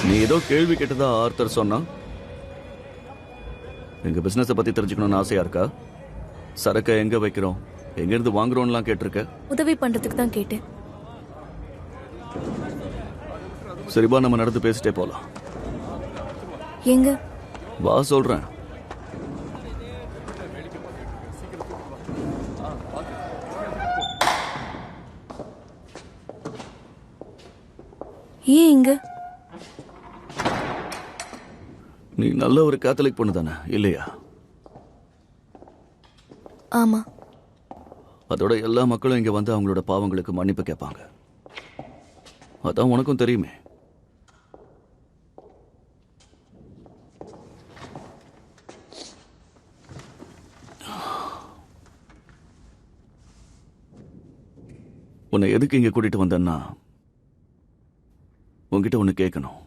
நீ ஏதோ கேள்வி கேட்டதா ஆர்த்தர் சொன்னா? எங்க பிசினஸை பத்தி தெரிஞ்சுக்கணும்னு ஆசையா இருக்கா? சரக்கை எங்க வைக்கிறோம், எங்க இருந்து வாங்குறோம்லாம் கேட்டிருக்க? உதவி பண்றதுக்கு தான் கேட்டேன். சரிபா, நம்ம நடந்து பேசிட்டே போலாம். எங்க? வா சொல்றேன். ஏன் இங்க? நீ நல்ல ஒரு கேத்தலிக் பொண்ணு தானே, இல்லையா? ஆமா. அதோட எல்லா மக்களும் இங்க வந்து அவங்களோட பாவங்களுக்கு மன்னிப்பு கேட்பாங்க. அதான் உனக்கும் தெரியுமே. உன்னை எதுக்கு இங்க கூட்டிட்டு வந்தேன்னா, உன்கிட்ட ஒண்ணு கேட்கணும்.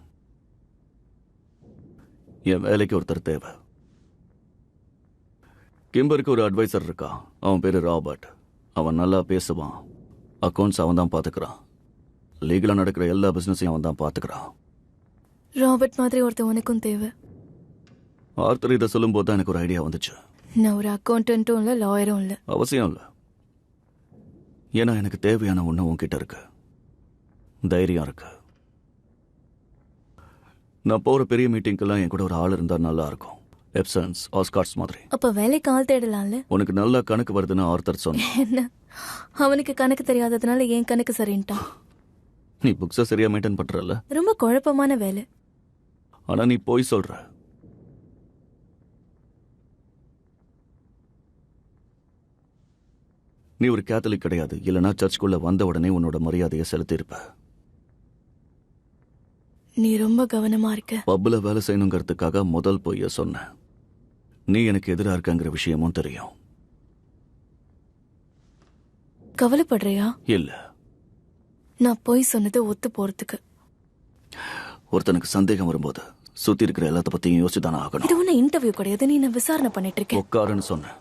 என் வேலைக்கு ஒருத்தர் தேவை. கிம்பருக்கு ஒரு அட்வைசர் இருக்கா. அவன் பேரு ராபர்ட். அவன் நல்லா பேசுவான். அக்கௌண்ட்ஸ் அவன் தான் பாத்துக்கிறான். லீகலா நடக்கிற எல்லா பிசினஸையும் அவன் தான் பாத்துக்கிறான். ராபர்ட் மாதிரி ஒருத்தன் உனக்கும் தேவை. ஆர்த்தர் இதை சொல்லும் போது தான் எனக்கு ஒரு ஐடியா வந்துச்சு. நான் ஒரு அக்கௌண்டன்ட்டும் இல்ல, லாயரும் இல்ல. அவசியம் இல்லை. ஏன்னா எனக்கு தேவையான ஒண்ணு உன்கிட்ட இருக்கு. தைரியம் இருக்கு. நான் போற பெரிய மீட்டிங்கெல்லாம் என் கூட ஒரு ஆள் இருந்தா நல்லா இருக்கும். எப்சன்ஸ், ஆஸ்கார்ஸ் மாதிரி. அப்ப வேலைக்கு ஆள் தேடலாம்ல. உனக்கு நல்லா கணக்கு வருதுன்னு ஆர்த்தர் சொன்ன. என்ன, அவனுக்கு கணக்கு தெரியாததுனால என் கணக்கு சரின்ட்டான். நீ புக்ஸை சரியா மெயின்டைன் பண்றல. ரொம்ப குழப்பமான வேலை. ஆனா நீ போய் சொல்ற. நீ ஒரு கேத்தலிக் கிடையாது. இல்லைன்னா சர்ச்சுக்குள்ள வந்த உடனே உன்னோட மரியாதையை செலுத்தி இருப்ப. நீ ரொம்ப கவனமா இருக்க. பப்ல வேலை செய்யணுங்கிறதுக்காக முதல் பொய்ய சொன்ன. நீ எனக்கு எதிராக இருக்கங்கிற விஷயமும் தெரியும். கவலைப்படுறியா? இல்ல. நான் பொய் சொன்னது ஒத்து போறதுக்கு. ஒருத்தனுக்கு சந்தேகம் வரும்போது சுத்தி இருக்கிற எல்லாத்த பத்தியும் யோசிச்சுதானே ஆகணும். இது ஒன்னும் இன்டர்வியூ கிடையாது. நீ நான் விசாரணை பண்ணிட்டு இருக்கேன். உட்காருன்னு சொன்ன.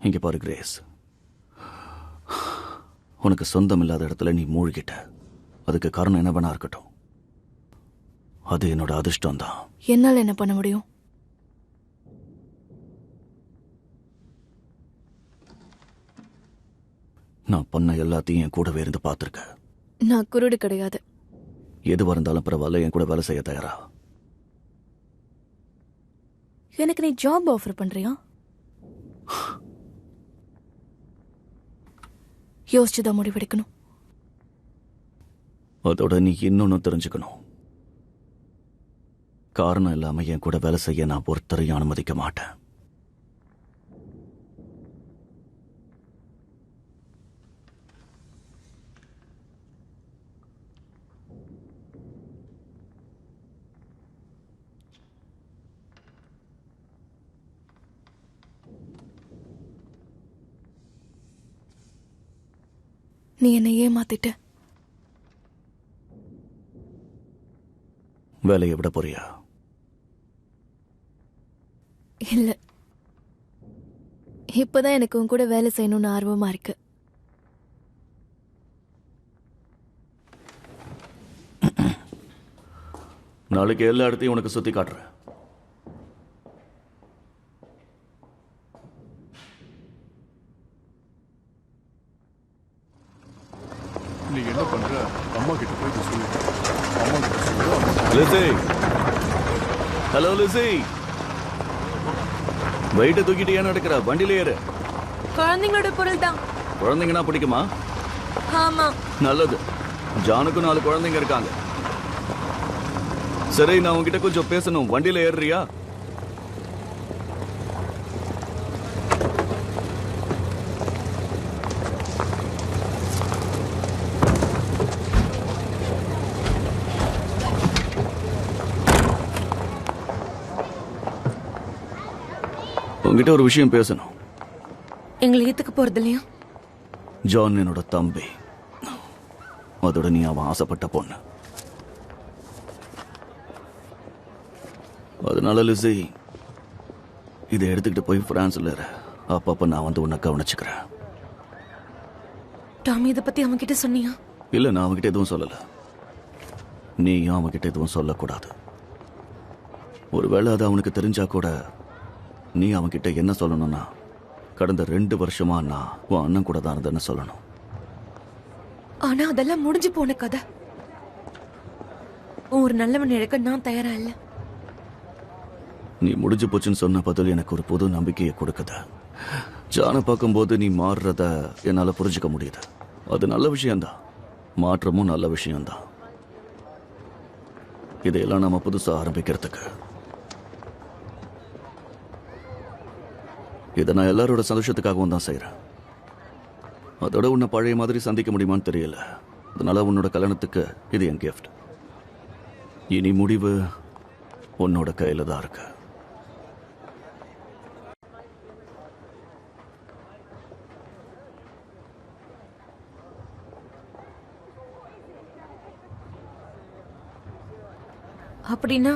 இங்க பாரு கிரேஸ், உனக்கு சொந்தம் இல்லாத இடத்துல நீ மூழ்கிட்ட. அதுக்கு காரணம் என்ன வேணா இருக்கட்டும். அது என்னோட அதிர்ஷ்டம் தான். என்னால என்ன பண்ண முடியும்? நான் பண்ண எல்லாத்தையும் என் கூடவே இருந்து பார்த்திருக்க. நான் குருடு கிடையாது. எதுவா இருந்தாலும் பரவாயில்ல, என் கூட வேலை செய்ய தயாரா? எனக்கு நீ ஜாப் ஆஃபர் பண்றியா? யோசிச்சுதான் முடிவெடுக்கணும். அதோட நீ இன்னொன்னு தெரிஞ்சுக்கணும். காரணம் இல்லாம என் கூட வேலை செய்ய நான் ஒருத்தரையும் அனுமதிக்க மாட்டேன். நீ என்னை ஏமாத்திட்ட. வேலையை விட போறியா? இல்ல, இப்பதான் எனக்கு உன் கூட வேலை செய்யணும்னு ஆர்வமா இருக்கு. நாளைக்கு எல்லா இடத்தையும் உனக்கு சுத்தி காட்டுறேன். நீ என்ன பண்ற? அம்மா கிட்ட போய் சொல்லு. அம்மா கிட்ட சொல்லு. லிசி, ஹலோ லிசி, வெயிட்ட தூக்கிட்டு ஏன் நடக்கிற? வண்டியில ஏறு. குழந்தைங்களோட பொருள் தான். குழந்தைங்கன்னா பிடிக்குமா? ஆமா. நல்லது. ஜானுக்கு 4 குழந்தைங்க இருக்காங்க. சரி, நான் உங்ககிட்ட கொஞ்சம் பேசணும். வண்டியில ஏறுறியா? உங்ககிட்ட ஒரு விஷயம் பேசணும். எங்களை ஏத்துக்க போறது இல்லையா? ஜான் என்னோட தம்பி. அதோட நீ அவன் ஆசைப்பட்ட பொண்ணு. அதனால லிசி, இதை எடுத்துக்கிட்டு போய் பிரான்ஸ்ல அப்பப்ப நான் வந்து உன்னை கவனிச்சுக்கிறேன். டாமி, இதை பத்தி அவன்கிட்ட சொன்னியா? இல்ல, நான் அவன்கிட்ட எதுவும் சொல்லல. நீயும் அவன்கிட்ட எதுவும் சொல்லக்கூடாது. ஒருவேளை அது அவனுக்கு தெரிஞ்சா கூட நீ அவன்கிட்ட என்ன சொல்லணும்னா, கடந்த 2 வருஷமா நான் உன் அண்ணன் கூட தான் இருந்தேன்னு சொல்லணும். ஆனா அதெல்லாம் முடிஞ்சு போன கதை. ஒரு நல்லவன் இழக்க நான் தயாரா இல்ல. நீ முடிஞ்சு போச்சுன்னு சொன்ன பதில் எனக்கு ஒரு புது நம்பிக்கையை கொடுக்குது. ஜானை பார்க்கும்போது நீ மாறுறத என்னால புரிஞ்சுக்க முடியுது. அது நல்ல விஷயம்தான். மாற்றமும் நல்ல விஷயம்தான். இதையெல்லாம் நம்ம புதுசா ஆரம்பிக்கிறதுக்கு. இதை நான் எல்லாரோட சந்தோஷத்துக்காகவும் தான் செய்யறேன். அதோட உன்னை பழைய மாதிரி சந்திக்க முடியுமான்னு தெரியல. அதனால உன்னோட கல்யாணத்துக்கு இது என் கிஃப்ட். இனி முடிவு உன்னோட கையில தான் இருக்கு. அப்படின்னா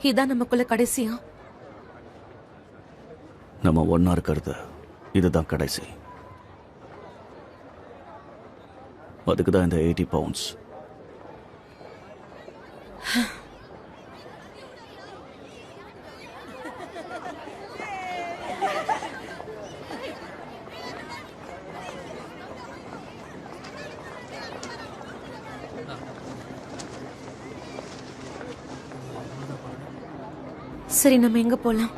இதான் நமக்குள்ள கடைசியா? நம்ம ஒன்னா இருக்கிறது இதுதான் கடைசி. அதுக்கு தான் இந்த 80 பவுண்ட்ஸ். சரி, நம்ம எங்க போலாம்?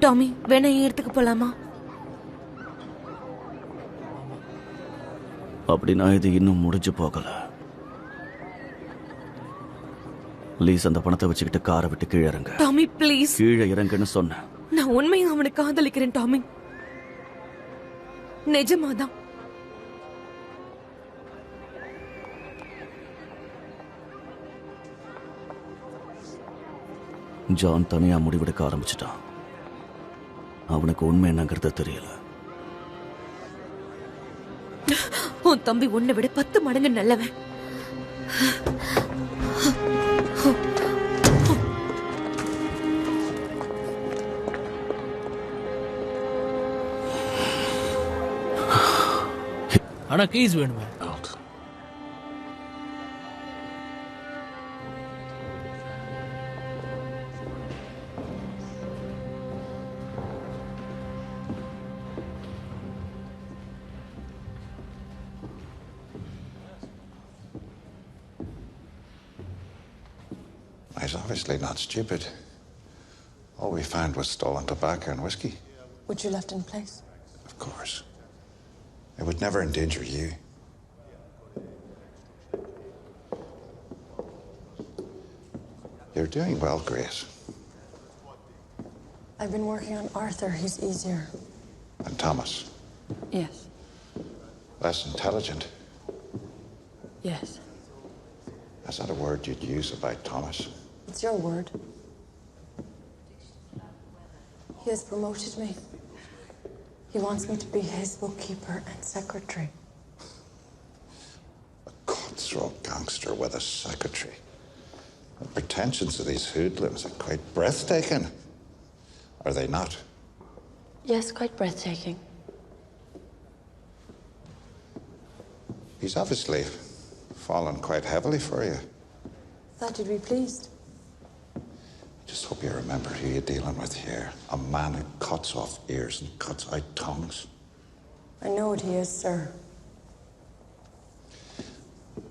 டாமி, வேணா என் இடத்துக்கு போலாமா? அப்படின்னா இது இன்னும் முடிஞ்சு போகல. லீஸ், அந்த பணத்தை வச்சுக்கிட்டு காரை விட்டு கீழே இறங்க. Tommy please. கீழே இறங்குன்னு சொன்னேன். நான் உண்மையை அவனை காதலிக்கிறேன் டாமி. நிஜமாதான். ஜான் தனியா முடிவெடுக்க ஆரம்பிச்சிட்டான். அவனுக்கு உண்மை என்னங்கிறது தெரியல. உன் தம்பி உன்னை விட 10 மடங்கு நல்லவன். ஆனா கீஸ் வேணுமே. He's obviously not stupid. All we found was stolen tobacco and whiskey. Which you left in place? Of course. It would never endanger you. You're doing well, Grace. I've been working on Arthur. He's easier. And Thomas. Yes. Less intelligent. Yes. That's not a word you'd use about Thomas. It's your word. He has promoted me. He wants me to be his bookkeeper and secretary. A cutthroat gangster with a secretary. The pretensions of these hoodlums are quite breathtaking. Are they not? Yes, quite breathtaking. He's obviously fallen quite heavily for you. Thought you'd be pleased. Just hope you remember who you're dealing with here. A man who cuts off ears and cuts out tongues. I know what he is, sir.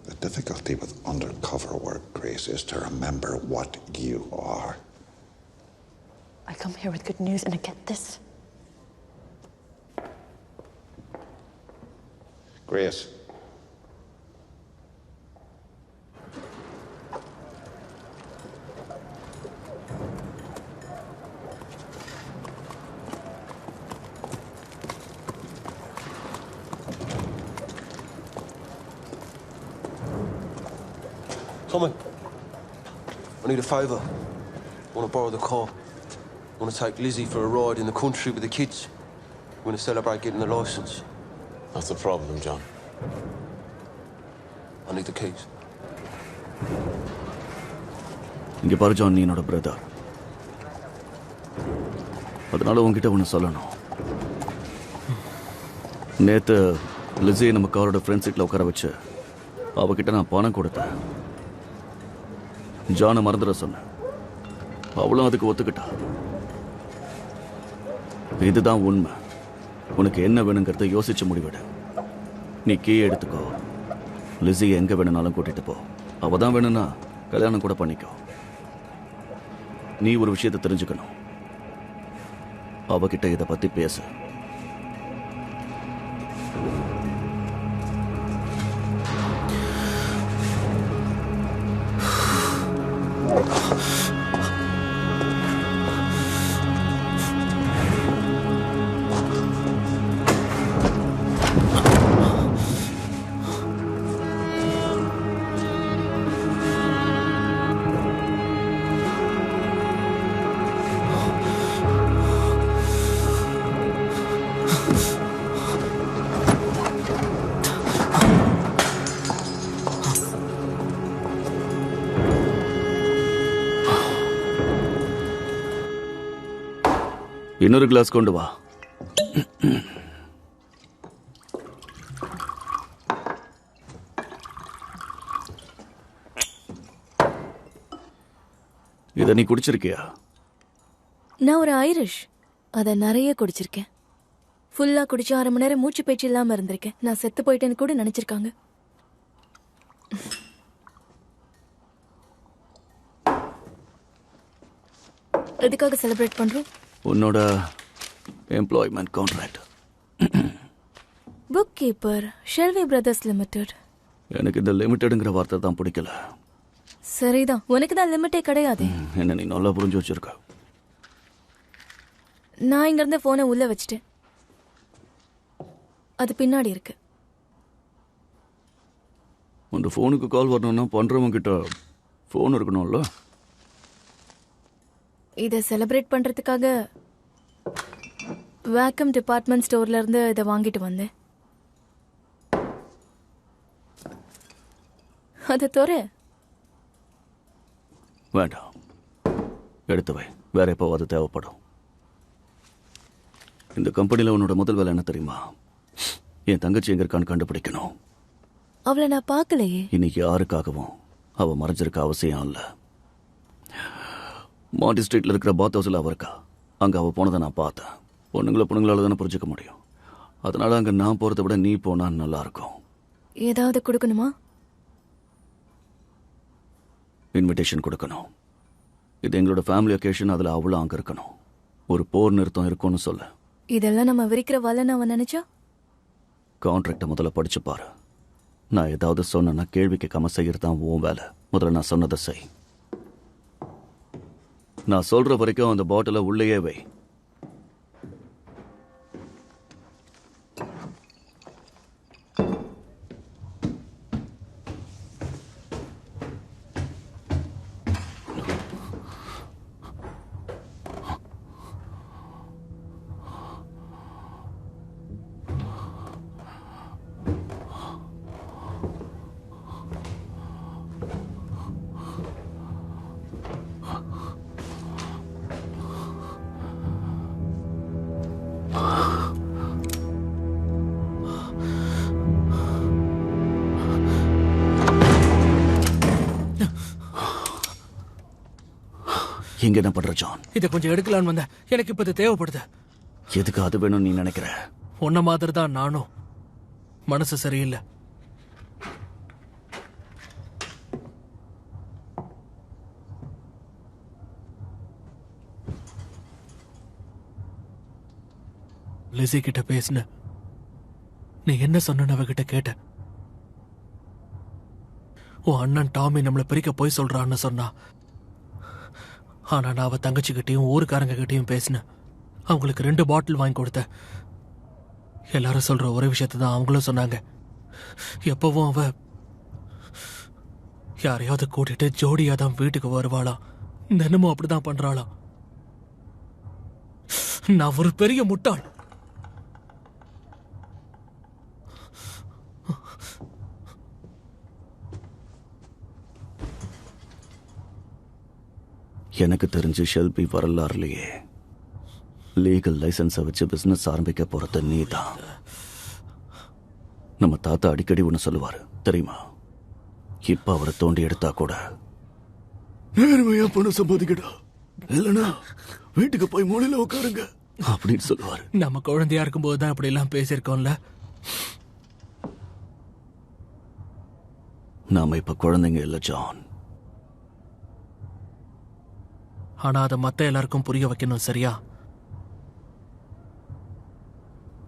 The difficulty with undercover work, Grace, is to remember what you are. I come here with good news, and I get this. Grace. Tommy, I need a favour. I want to borrow the car. I want to take Lizzie for a ride in the country with the kids. We're going to celebrate getting the licence. That's the problem, John. I need the keys. இங்கே பாரு ஜான், நீ என்னோட பிரதர். அதனால உங்ககிட்ட ஒன்று சொல்லணும். நேற்று லிஸியை நம்ம காரோட ஃப்ரண்ட் சீட்டில் உட்கார வச்சு அவகிட்ட நான் பணம் கொடுத்தேன். ஜானை மறந்துட சொன்னேன். அவளும் அதுக்கு ஒத்துக்கிட்டா. இதுதான் உண்மை. உனக்கு என்ன வேணுங்கிறத யோசிச்சு முடிவிடு. நீ கீ எடுத்துக்கோ. லிஸியை எங்க வேணும்னாலும் கூட்டிட்டு போ. அவ தான் வேணும்னா கல்யாணம் கூட பண்ணிக்கோ. நீ ஒரு விஷயத்தை தெரிஞ்சுக்கணும். அவகிட்ட இதை பத்தி பேசு. இன்னொரு கிளாஸ் கொண்டு வா. இதை நீ குடிச்சிருக்கியா? நான் ஒரு ஐரிஷ். அதை நிறைய குடிச்சிருக்கேன். ஃபுல்லா குடிச்சு 1/2 மணி நேரம் மூச்சு பேச்சு இல்லாம இருந்திருக்கேன். நான் செத்து போயிட்டேன்னு கூட நினைச்சிருக்காங்க. எதுக்காக செலிப்ரேட் பண்றோம்? உன்னோட employment contract. Book keeper, Shelvi brothers limited. எனக்கு இந்த லிமிட்டெடுங்கிற வார்த்தை தான் பிடிக்கல. சரிதான், உனக்கு தான் லிமிட்டே கிடையாது. என்ன நீ நல்லா புரிஞ்சு வச்சிருக்க. நான் இங்க இருந்து போனை உள்ள வச்சுட்டேன். அது பின்னாடி இருக்கு. அந்த ஃபோனுக்கு கால் வரணும்னா பண்றவங்க கிட்ட ஃபோன் இருக்கணும்ல. இதை செலிப்ரேட் பண்றதுக்காக வேக்கம் டிபார்ட்மெண்ட் ஸ்டோர்ல இருந்து இதை வாங்கிட்டு வந்தேன். அதை தோற வேண்டாம், எடுத்து வை. வேற எப்போ அது தேவைப்படும். இந்த கம்பெனியில் உன்னோட முதல் வேலை என்ன தெரியுமா? என் தங்கச்சி எங்க இருக்கான்னு கண்டுபிடிக்கணும். அவளை நான் பார்க்கலையே. இன்னைக்கு யாருக்காகவும் அவ மறைஞ்சிருக்க அவசியம் இல்லை. மாண்டி ஸ்ட்ரீட்ல இருக்கிற பாத் ஹவுஸ்ல அவ இருக்கா. அங்க அவ போனதை நான் பார்த்தேன். பொண்ணுங்களால தானே புரிஞ்சுக்க முடியும். அதனால அங்க நான் போறதை விட நீ போனா நல்லா இருக்கும். ஏதாவது கொடுக்கணுமா? இன்விடேஷன் கொடுக்கணும். இது எங்களோட ஃபேமிலி அக்கேஷன். அதுல அவளும் அங்க இருக்கணும். ஒரு போர் நிறுத்தம் இருக்கும்னு சொல்ல. இதெல்லாம் நம்ம விரிக்கிற வாழன்னு அவன் நினைச்சா? கான்ட்ராக்டை முதல்ல படிச்சு பாரு. நான் ஏதாவது சொன்னா கேள்வி கேட்காம செய்யறதான் உன் வேலை. முதல்ல நான் சொன்னதை செய். நான் சொல்ற வரைக்கும் அந்த பாட்டிலை உள்ளேயே வை. இங்க என்ன பண்ற ஜான்? இதை கொஞ்சம் எடுக்கலான்னு வந்தேன். எனக்கு இப்ப இது தேவைப்படுது. எதுக்கு அது வேணும்னு நீ நினைக்கிற? உன்ன மாதிரி தான் நானும். மனசு சரியில்லை. லிசி கிட்ட பேசின. நீ என்ன சொன்ன அவகிட்ட கேட்ட. உன் அண்ணன் டாமி நம்மளை பிரிக்க போய் சொல்றான்னு சொன்னா. ஆனா நான் அவ தங்கச்சிக்கிட்டையும் ஊருக்காரங்க கிட்டையும் பேசினேன். அவங்களுக்கு 2 பாட்டில் வாங்கி கொடுத்தேன். எல்லாரும் சொல்ற ஒரே விஷயத்தை தான் அவங்களும் சொன்னாங்க. எப்பவும் அவ யாரையாவது கூட்டிட்டு ஜோடியா தான் வீட்டுக்கு வருவாளாம். தினமும் அப்படிதான் பண்றாளாம். நான் ஒரு பெரிய முட்டாள். எனக்கு தெரிஞ்சு ஷெல்பி வரலாறுலையே லீகல் லைசன்ஸை வச்சு பிசினஸ் ஆரம்பிக்க போறது நீதான். நம்ம தாத்தா அடிக்கடி ஒன்று சொல்லுவாரு தெரியுமா? இப்ப அவரை தோண்டி எடுத்தா கூட நேர்மையா பணம் சம்பாதிக்கடா, இல்லனா வீட்டுக்கு போய் மூலையில உட்காருங்க அப்படின்னு சொல்லுவாரு. நம்ம குழந்தையா இருக்கும்போது தான் அப்படி எல்லாம் பேசியிருக்கோம்ல. நாம இப்ப குழந்தைங்க இல்ல ஜான். ஆனா அதை மத்த எல்லாருக்கும் புரிய வைக்கணும். சரியா?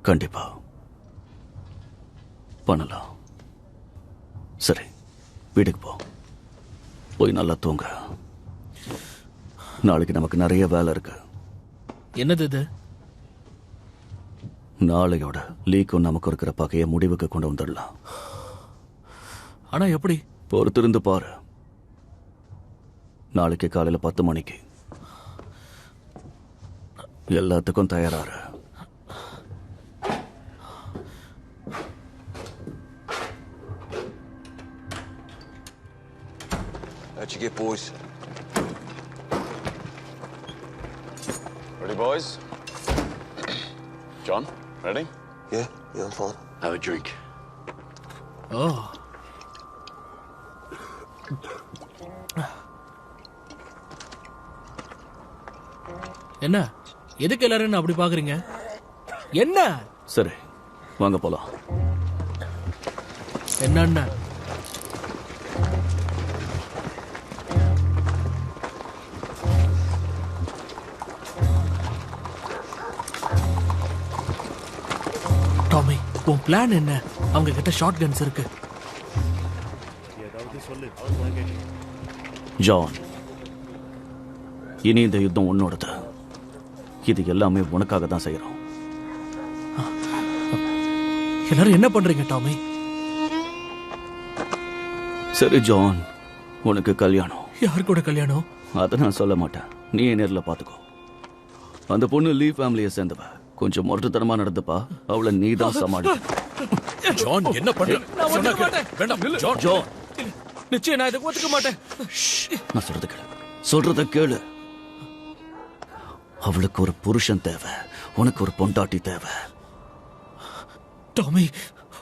கண்டிப்பா பண்ணலாம். சரி, வீட்டுக்கு போ. போய் நல்லா தூங்க. நாளைக்கு நமக்கு நிறைய வேலை இருக்கு. என்னது இது? நாளையோட லீக்கும் நமக்கு இருக்கிற பகையை முடிவுக்கு கொண்டு வந்துடலாம். ஆனா எப்படி? பொறுத்திருந்து பாரு. நாளைக்கு காலையில 10 மணிக்கு எல்லாத்துக்கும் தயாராரு. How'd you get, boys? Ready, boys? John, ready? Yeah, I'm fine. Have a drink. Oh. என்ன? எதுக்கு எல்லாரும் அப்படி பாக்குறீங்க? என்ன? சரி, வாங்க போலாம். என்ன? டாமி, உன் பிளான் என்ன? அவங்க கிட்ட ஷார்ட் கன்ஸ் இருக்கு. ஜான், இனி இந்த யுத்தம் உன்னோடது. இது எல்லாமே உனக்காக தான் செய்யறோம். எல்லாரும் என்ன பண்றீங்க டாமி? சரி ஜான், உனக்கு கல்யாணம். யார் கூட கல்யாணம்? அதை நான் சொல்ல மாட்டேன். நீ நேர்ல பாத்துக்கோ. அந்த பொண்ணு லீ ஃபேமிலியை சேர்ந்தவ. கொஞ்சம் முரட்டுத்தனமா நடந்துப்பா. அவளை நீ தான் சமாளி. ஜான், என்ன பண்ற? வேண்டாம் ஜான். ஜான், நிச்சயம் நான் இதை ஒத்துக்க மாட்டேன். நான் சொல்றது கேளு. சொல்றத கேளு. அவளுக்கு ஒரு புருஷன் தேவை, உனக்கு ஒரு பொண்டாட்டி தேவை. டாமி,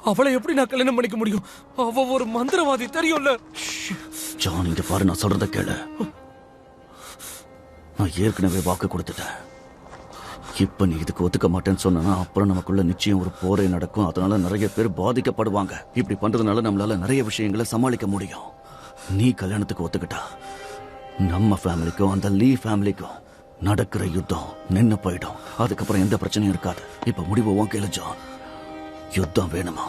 அவளை எப்படி நான் கல்யாணம் பண்ணிக்க முடியும்? அவ ஒரு மந்திரவாதி, தெரியும்ல? ஜான், இங்க பாரு, நான் சொல்றத கேளு. நான் ஏற்கனவே வாக்கு கொடுத்துட்டேன். இப்ப நீ இதுக்கு ஒத்துக்க மாட்டேன்னு சொன்னா அப்புறம் நமக்குள்ள நிச்சயம் ஒரு போரே நடக்கும். அதனால நிறைய பேர் பாதிக்கப்படுவாங்க. இப்படி பண்றதுனால நம்மளால நிறைய விஷயங்களை சமாளிக்க முடியும். நீ கல்யாணத்துக்கு ஒத்துக்கிட்டா நம்ம ஃபேமிலிக்கும் அந்த லீ ஃபேமிலிக்கும் நடக்கிற யுத்தம் நின்னு போயிடும். அதுக்கப்புறம் எந்த பிரச்சனையும் இருக்காது. இப்ப முடிவு உன் கையில ஜான். யுத்தம் வேணுமா,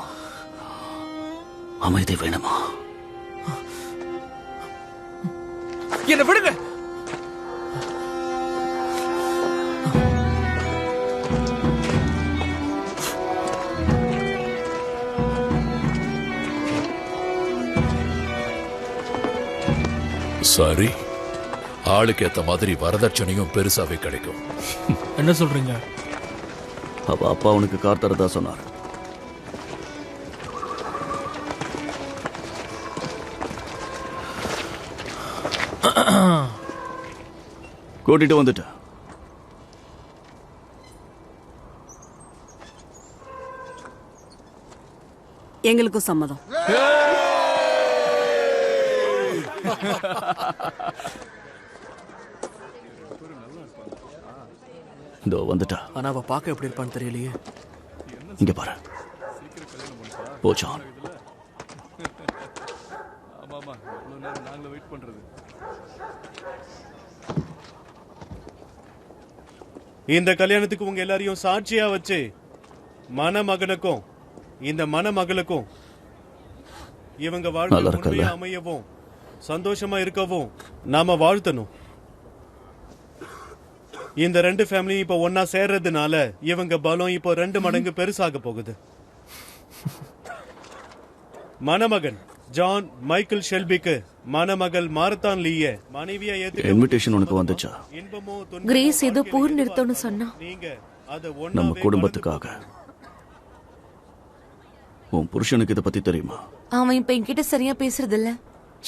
அமைதி வேணுமா? என்ன விடுங்க. சரி, ஆளுக்கு ஏத்த மாதிரி வரதட்சணையும் பெருசாவே கிடைக்கும். என்ன சொல்றீங்க? அவ அப்பா உனக்கு கார் தரதா சொன்னார். கூட்டிட்டு வந்துட்ட. எங்களுக்கும் சம்மதம். இதோ வந்துட்டா. ஆனா அவ பார்க்க எப்படி இருப்பான்னு தெரியலையே. இங்க பாரு. போ ஜான். ஆமாமா, இவ்வளவு நேரம் நாங்கள வெயிட் பண்றது. இந்த கல்யாணத்துக்கு உங்க எல்லாரையும் சாட்சியா வச்சு மணமகனுக்கும் இந்த மணமகளுக்கும் இவங்க வாழ்க்கை அமையவும் சந்தோஷமா இருக்கவும் நாம வாழ்த்தணும். இந்த ரெண்டு ஃபேமிலியும் இப்ப ஒன்னா சேர்றதுனால இவங்க பலம் இப்போ 2 மடங்கு பெருசாக போகுது. மணமகன் ஜான் மைக்கேல் ஷெல்பிக்கு மணமகள் மாரத்தான் லீய மனைவியா இன்விடேஷன் உனக்கு வந்துச்சா? கிரேஸ் ஏதோ போர் நிறுத்தம்னு சொன்னா. நம்ம குடும்பத்துக்காக. உன் புருஷனுக்கு இதை பத்தி தெரியுமா? அவன் இப்ப என்கிட்ட சரியா பேசுறது இல்ல.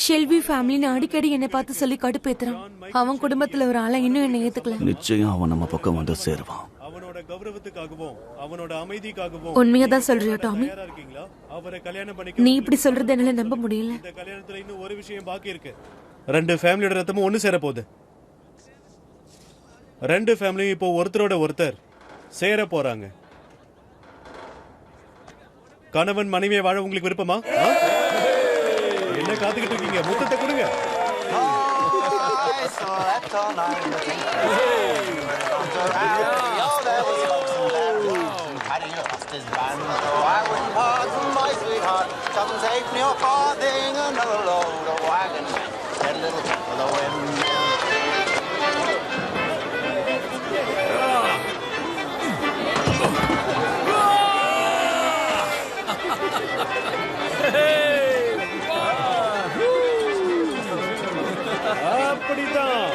ஷெல்வி ஃபேமிலின்னு அடிக்கடி என்னை பார்த்து சொல்லி கடுப்பேத்துறான். அவன் குடும்பத்துல ஒரு ஆளை இன்னும் என்னை ஏத்துக்கல. நிச்சயம் அவன் நம்ம பக்கம் வந்து சேருவான். அவனோட கௌரவத்துக்காகவும் அவனோட அமைதிக்காகவும். உண்மையாதான் சொல்றியா டாமி? அவரை கல்யாணம் பண்ணிக்க நீ இப்படி சொல்றது என்னால நம்ப முடியல. இந்த கல்யாணத்துல இன்னும் ஒரு விஷயம் பாக்கி இருக்கு. 2 ஃபேமிலியோட ரத்தமும் ஒன்னு சேர போகுது. 2 ஃபேமிலியும் இப்போ ஒருத்தரோட ஒருத்தர் சேர போறாங்க. கணவன் மனைவியை வாழ உங்களுக்கு விருப்பமா? என்ன காத்துக்கிட்டு இருக்கீங்க? முத்தத்தை கொடுங்க. அப்படிதான்.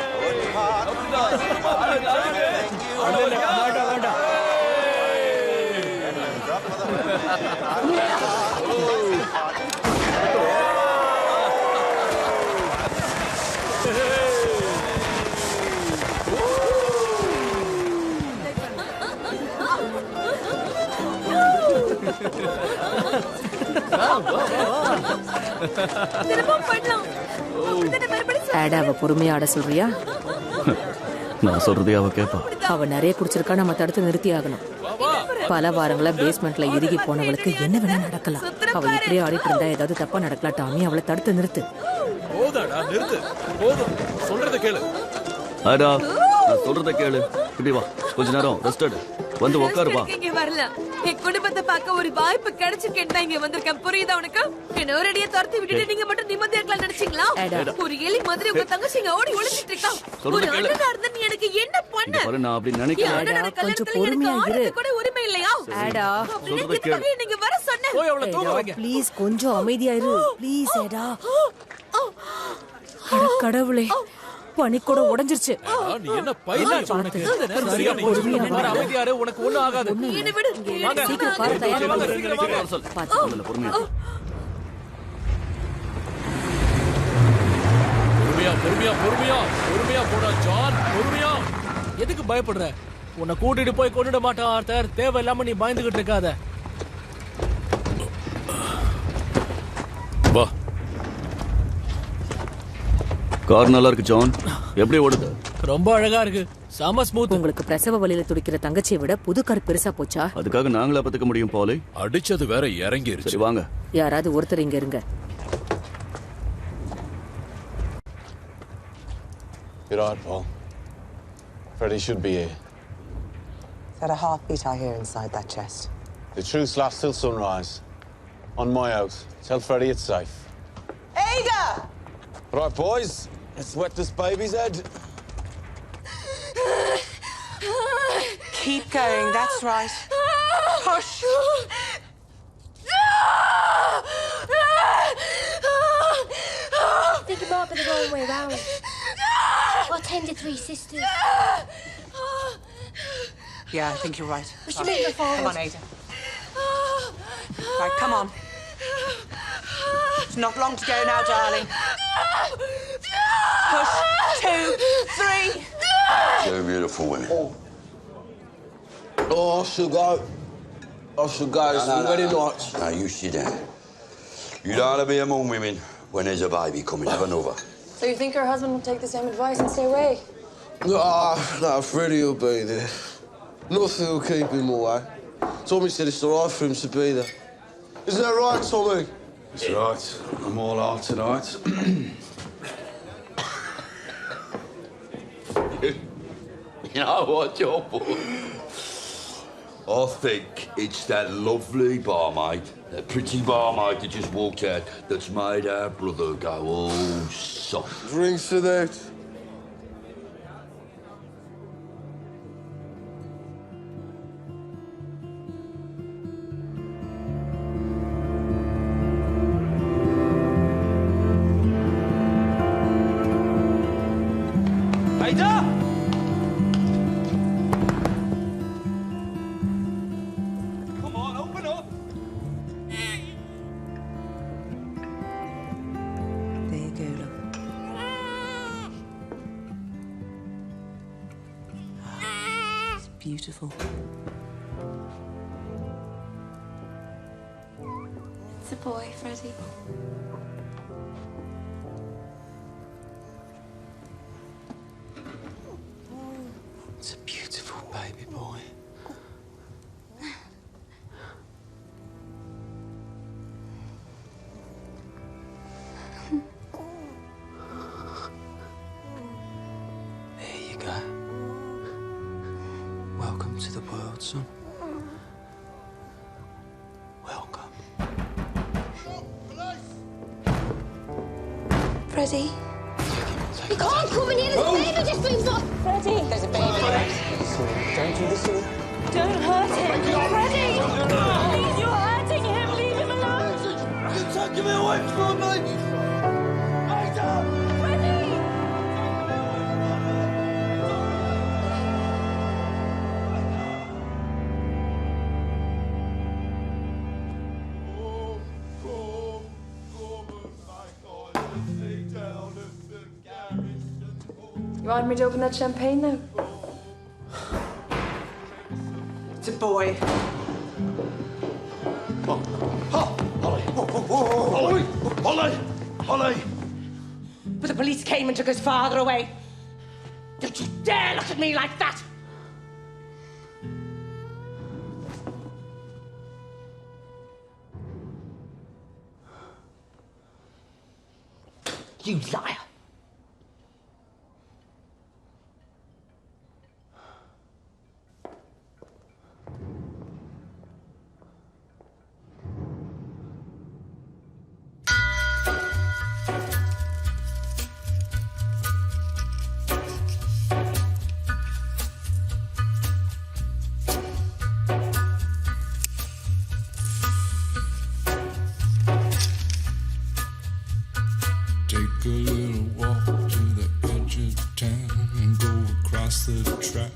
அவ பொறுமையா ஆட சொல்றியா? நான் சொல்றதே அவ கேப்பா. அவ நிறைய குடிச்சிருக்கா, நம்ம தடுத்து நிறுத்தி ஆகணும். பல வாரங்களா பேஸ்மெண்ட்ல இறுகி போனவளுக்கு என்ன வேணா நடக்கலாம். அவ இப்படியே ஆடிட்டு இருந்தா ஏதாவது தப்பா நடக்கலாம். டாமி, அவளை தடுத்து நிறுத்து. போதாடா, நிறுத்து. போதும், சொல்றத கேளு. ஆடா, நான் சொல்றத கேளு. இப்படி வா, கொஞ்ச நேரம் ரெஸ்ட் எடு. வந்து உட்காரு வா. இங்க வரல. என் குடும்பத்தை பார்க்க ஒரு வாய்ப்பு கிடைச்சிருக்கேன் இங்க வந்திருக்கேன். புரியுதா உனக்கு? என்ன ஒரேடியா துரத்தி விட்டுட்டு நீங்க மட்டும் நிம்மதியா இருக்கலாம் நினைச்சீங்களா? ஒரு எலி மாதிரி உங்க தங்கச்சிங்க ஓடி ஒளிச்சிட்டு இருக்கா. ஒரு அண்ணனா இருந்தா நீ எனக்கு என்ன பண்ண? நான் அப்படி நினைக்கிறேன். கொஞ்சம் பொறுமையா இரு. கூட உரிமை இல்லையா? ஆடா, சொல்றத கேளு. நீங்க வர சொன்னேன். போய் அவளை தூங்க வைங்க. ப்ளீஸ் கொஞ்சம் அமைதியா இரு. ப்ளீஸ் ஏடா. அட கடவுளே, பனி கூட உடைஞ்சிருச்சு. நீ என்ன பையன் உனக்கு? சரியா பொறுமையா அமைதியா இரு, உனக்கு ஒண்ணும் ஆகாது. என்ன விடு. சீக்கிரம் பாரு, தயாரா சொல். பாத்து பொறுமையா. பொறுமையா பொறுமையா பொறுமையா பொறுமையா போடா ஜான், பொறுமையா. எதுக்கு பயப்படுற? உன்னை கூட்டிட்டு போய் கொண்டுட மாட்டான் ஆர்த்தர். தேவையில்லாம நீ பயந்துகிட்டு இருக்காத. வா. கார் நல்லா இருக்கு ஜான். எப்படி ஓடுது? ரொம்ப அழகா இருக்கு. செம ஸ்மூத். உங்களுக்கு பிரசவ வலியில துடிக்கிற தங்கச்சியை விட புது கார் பெருசா போச்சா? அதுக்காக நாங்களா பத்துக்க முடியும் போலே. அடிச்சது வேற இறங்கிருச்சு. சரி வாங்க. யாராவது ஒருத்தர் இங்க இருங்க. You're right, Paul. Freddie should be here. Is that a heartbeat I hear inside that chest? The truth's last till sunrise. On my house. Tell Freddie it's safe. Ada! Right, boys. Let's wet this baby's head. Keep going, that's right. Hush! I think it might be the wrong way round. I tended 3 sisters. Yeah, I think you're right. We should move her forward. Come on, Ada. Right, come on. It's not long to go now, darling. Push. 2, 3. You're beautiful women. Oh, I should go. I should go. It's very nice. No, you sit down. You don't want to be among women when there's a baby coming. Have another. So you think her husband will take the same advice and stay away? No, Freddie will be there. Nothing will keep him away. Tommy said it's all right for him to be there. Isn't that right, Tommy? That's right. I'm all out tonight. You know what, Joe? I think it's that lovely barmaid, that pretty barmaid that just walked out, that's made our brother go all soft. Drinks to that. Peter! Come on, open up! There you go, love. It's beautiful. It's a boy, Freddie. It's a beautiful baby boy. There you go. Welcome to the world, son. Welcome. Freddie. You can't come in here. There's a baby just been born. Freddie. There's a baby. Don't do this to him. Don't hurt him. Freddie. Please, you're hurting him. Leave him alone. You're taking me away from me. Freddie. You want me to open that champagne now? It's a boy. Ollie! But the police came and took his father away. Don't you dare look at me like that! You liar! Take a little walk to the edge of town and go across the track.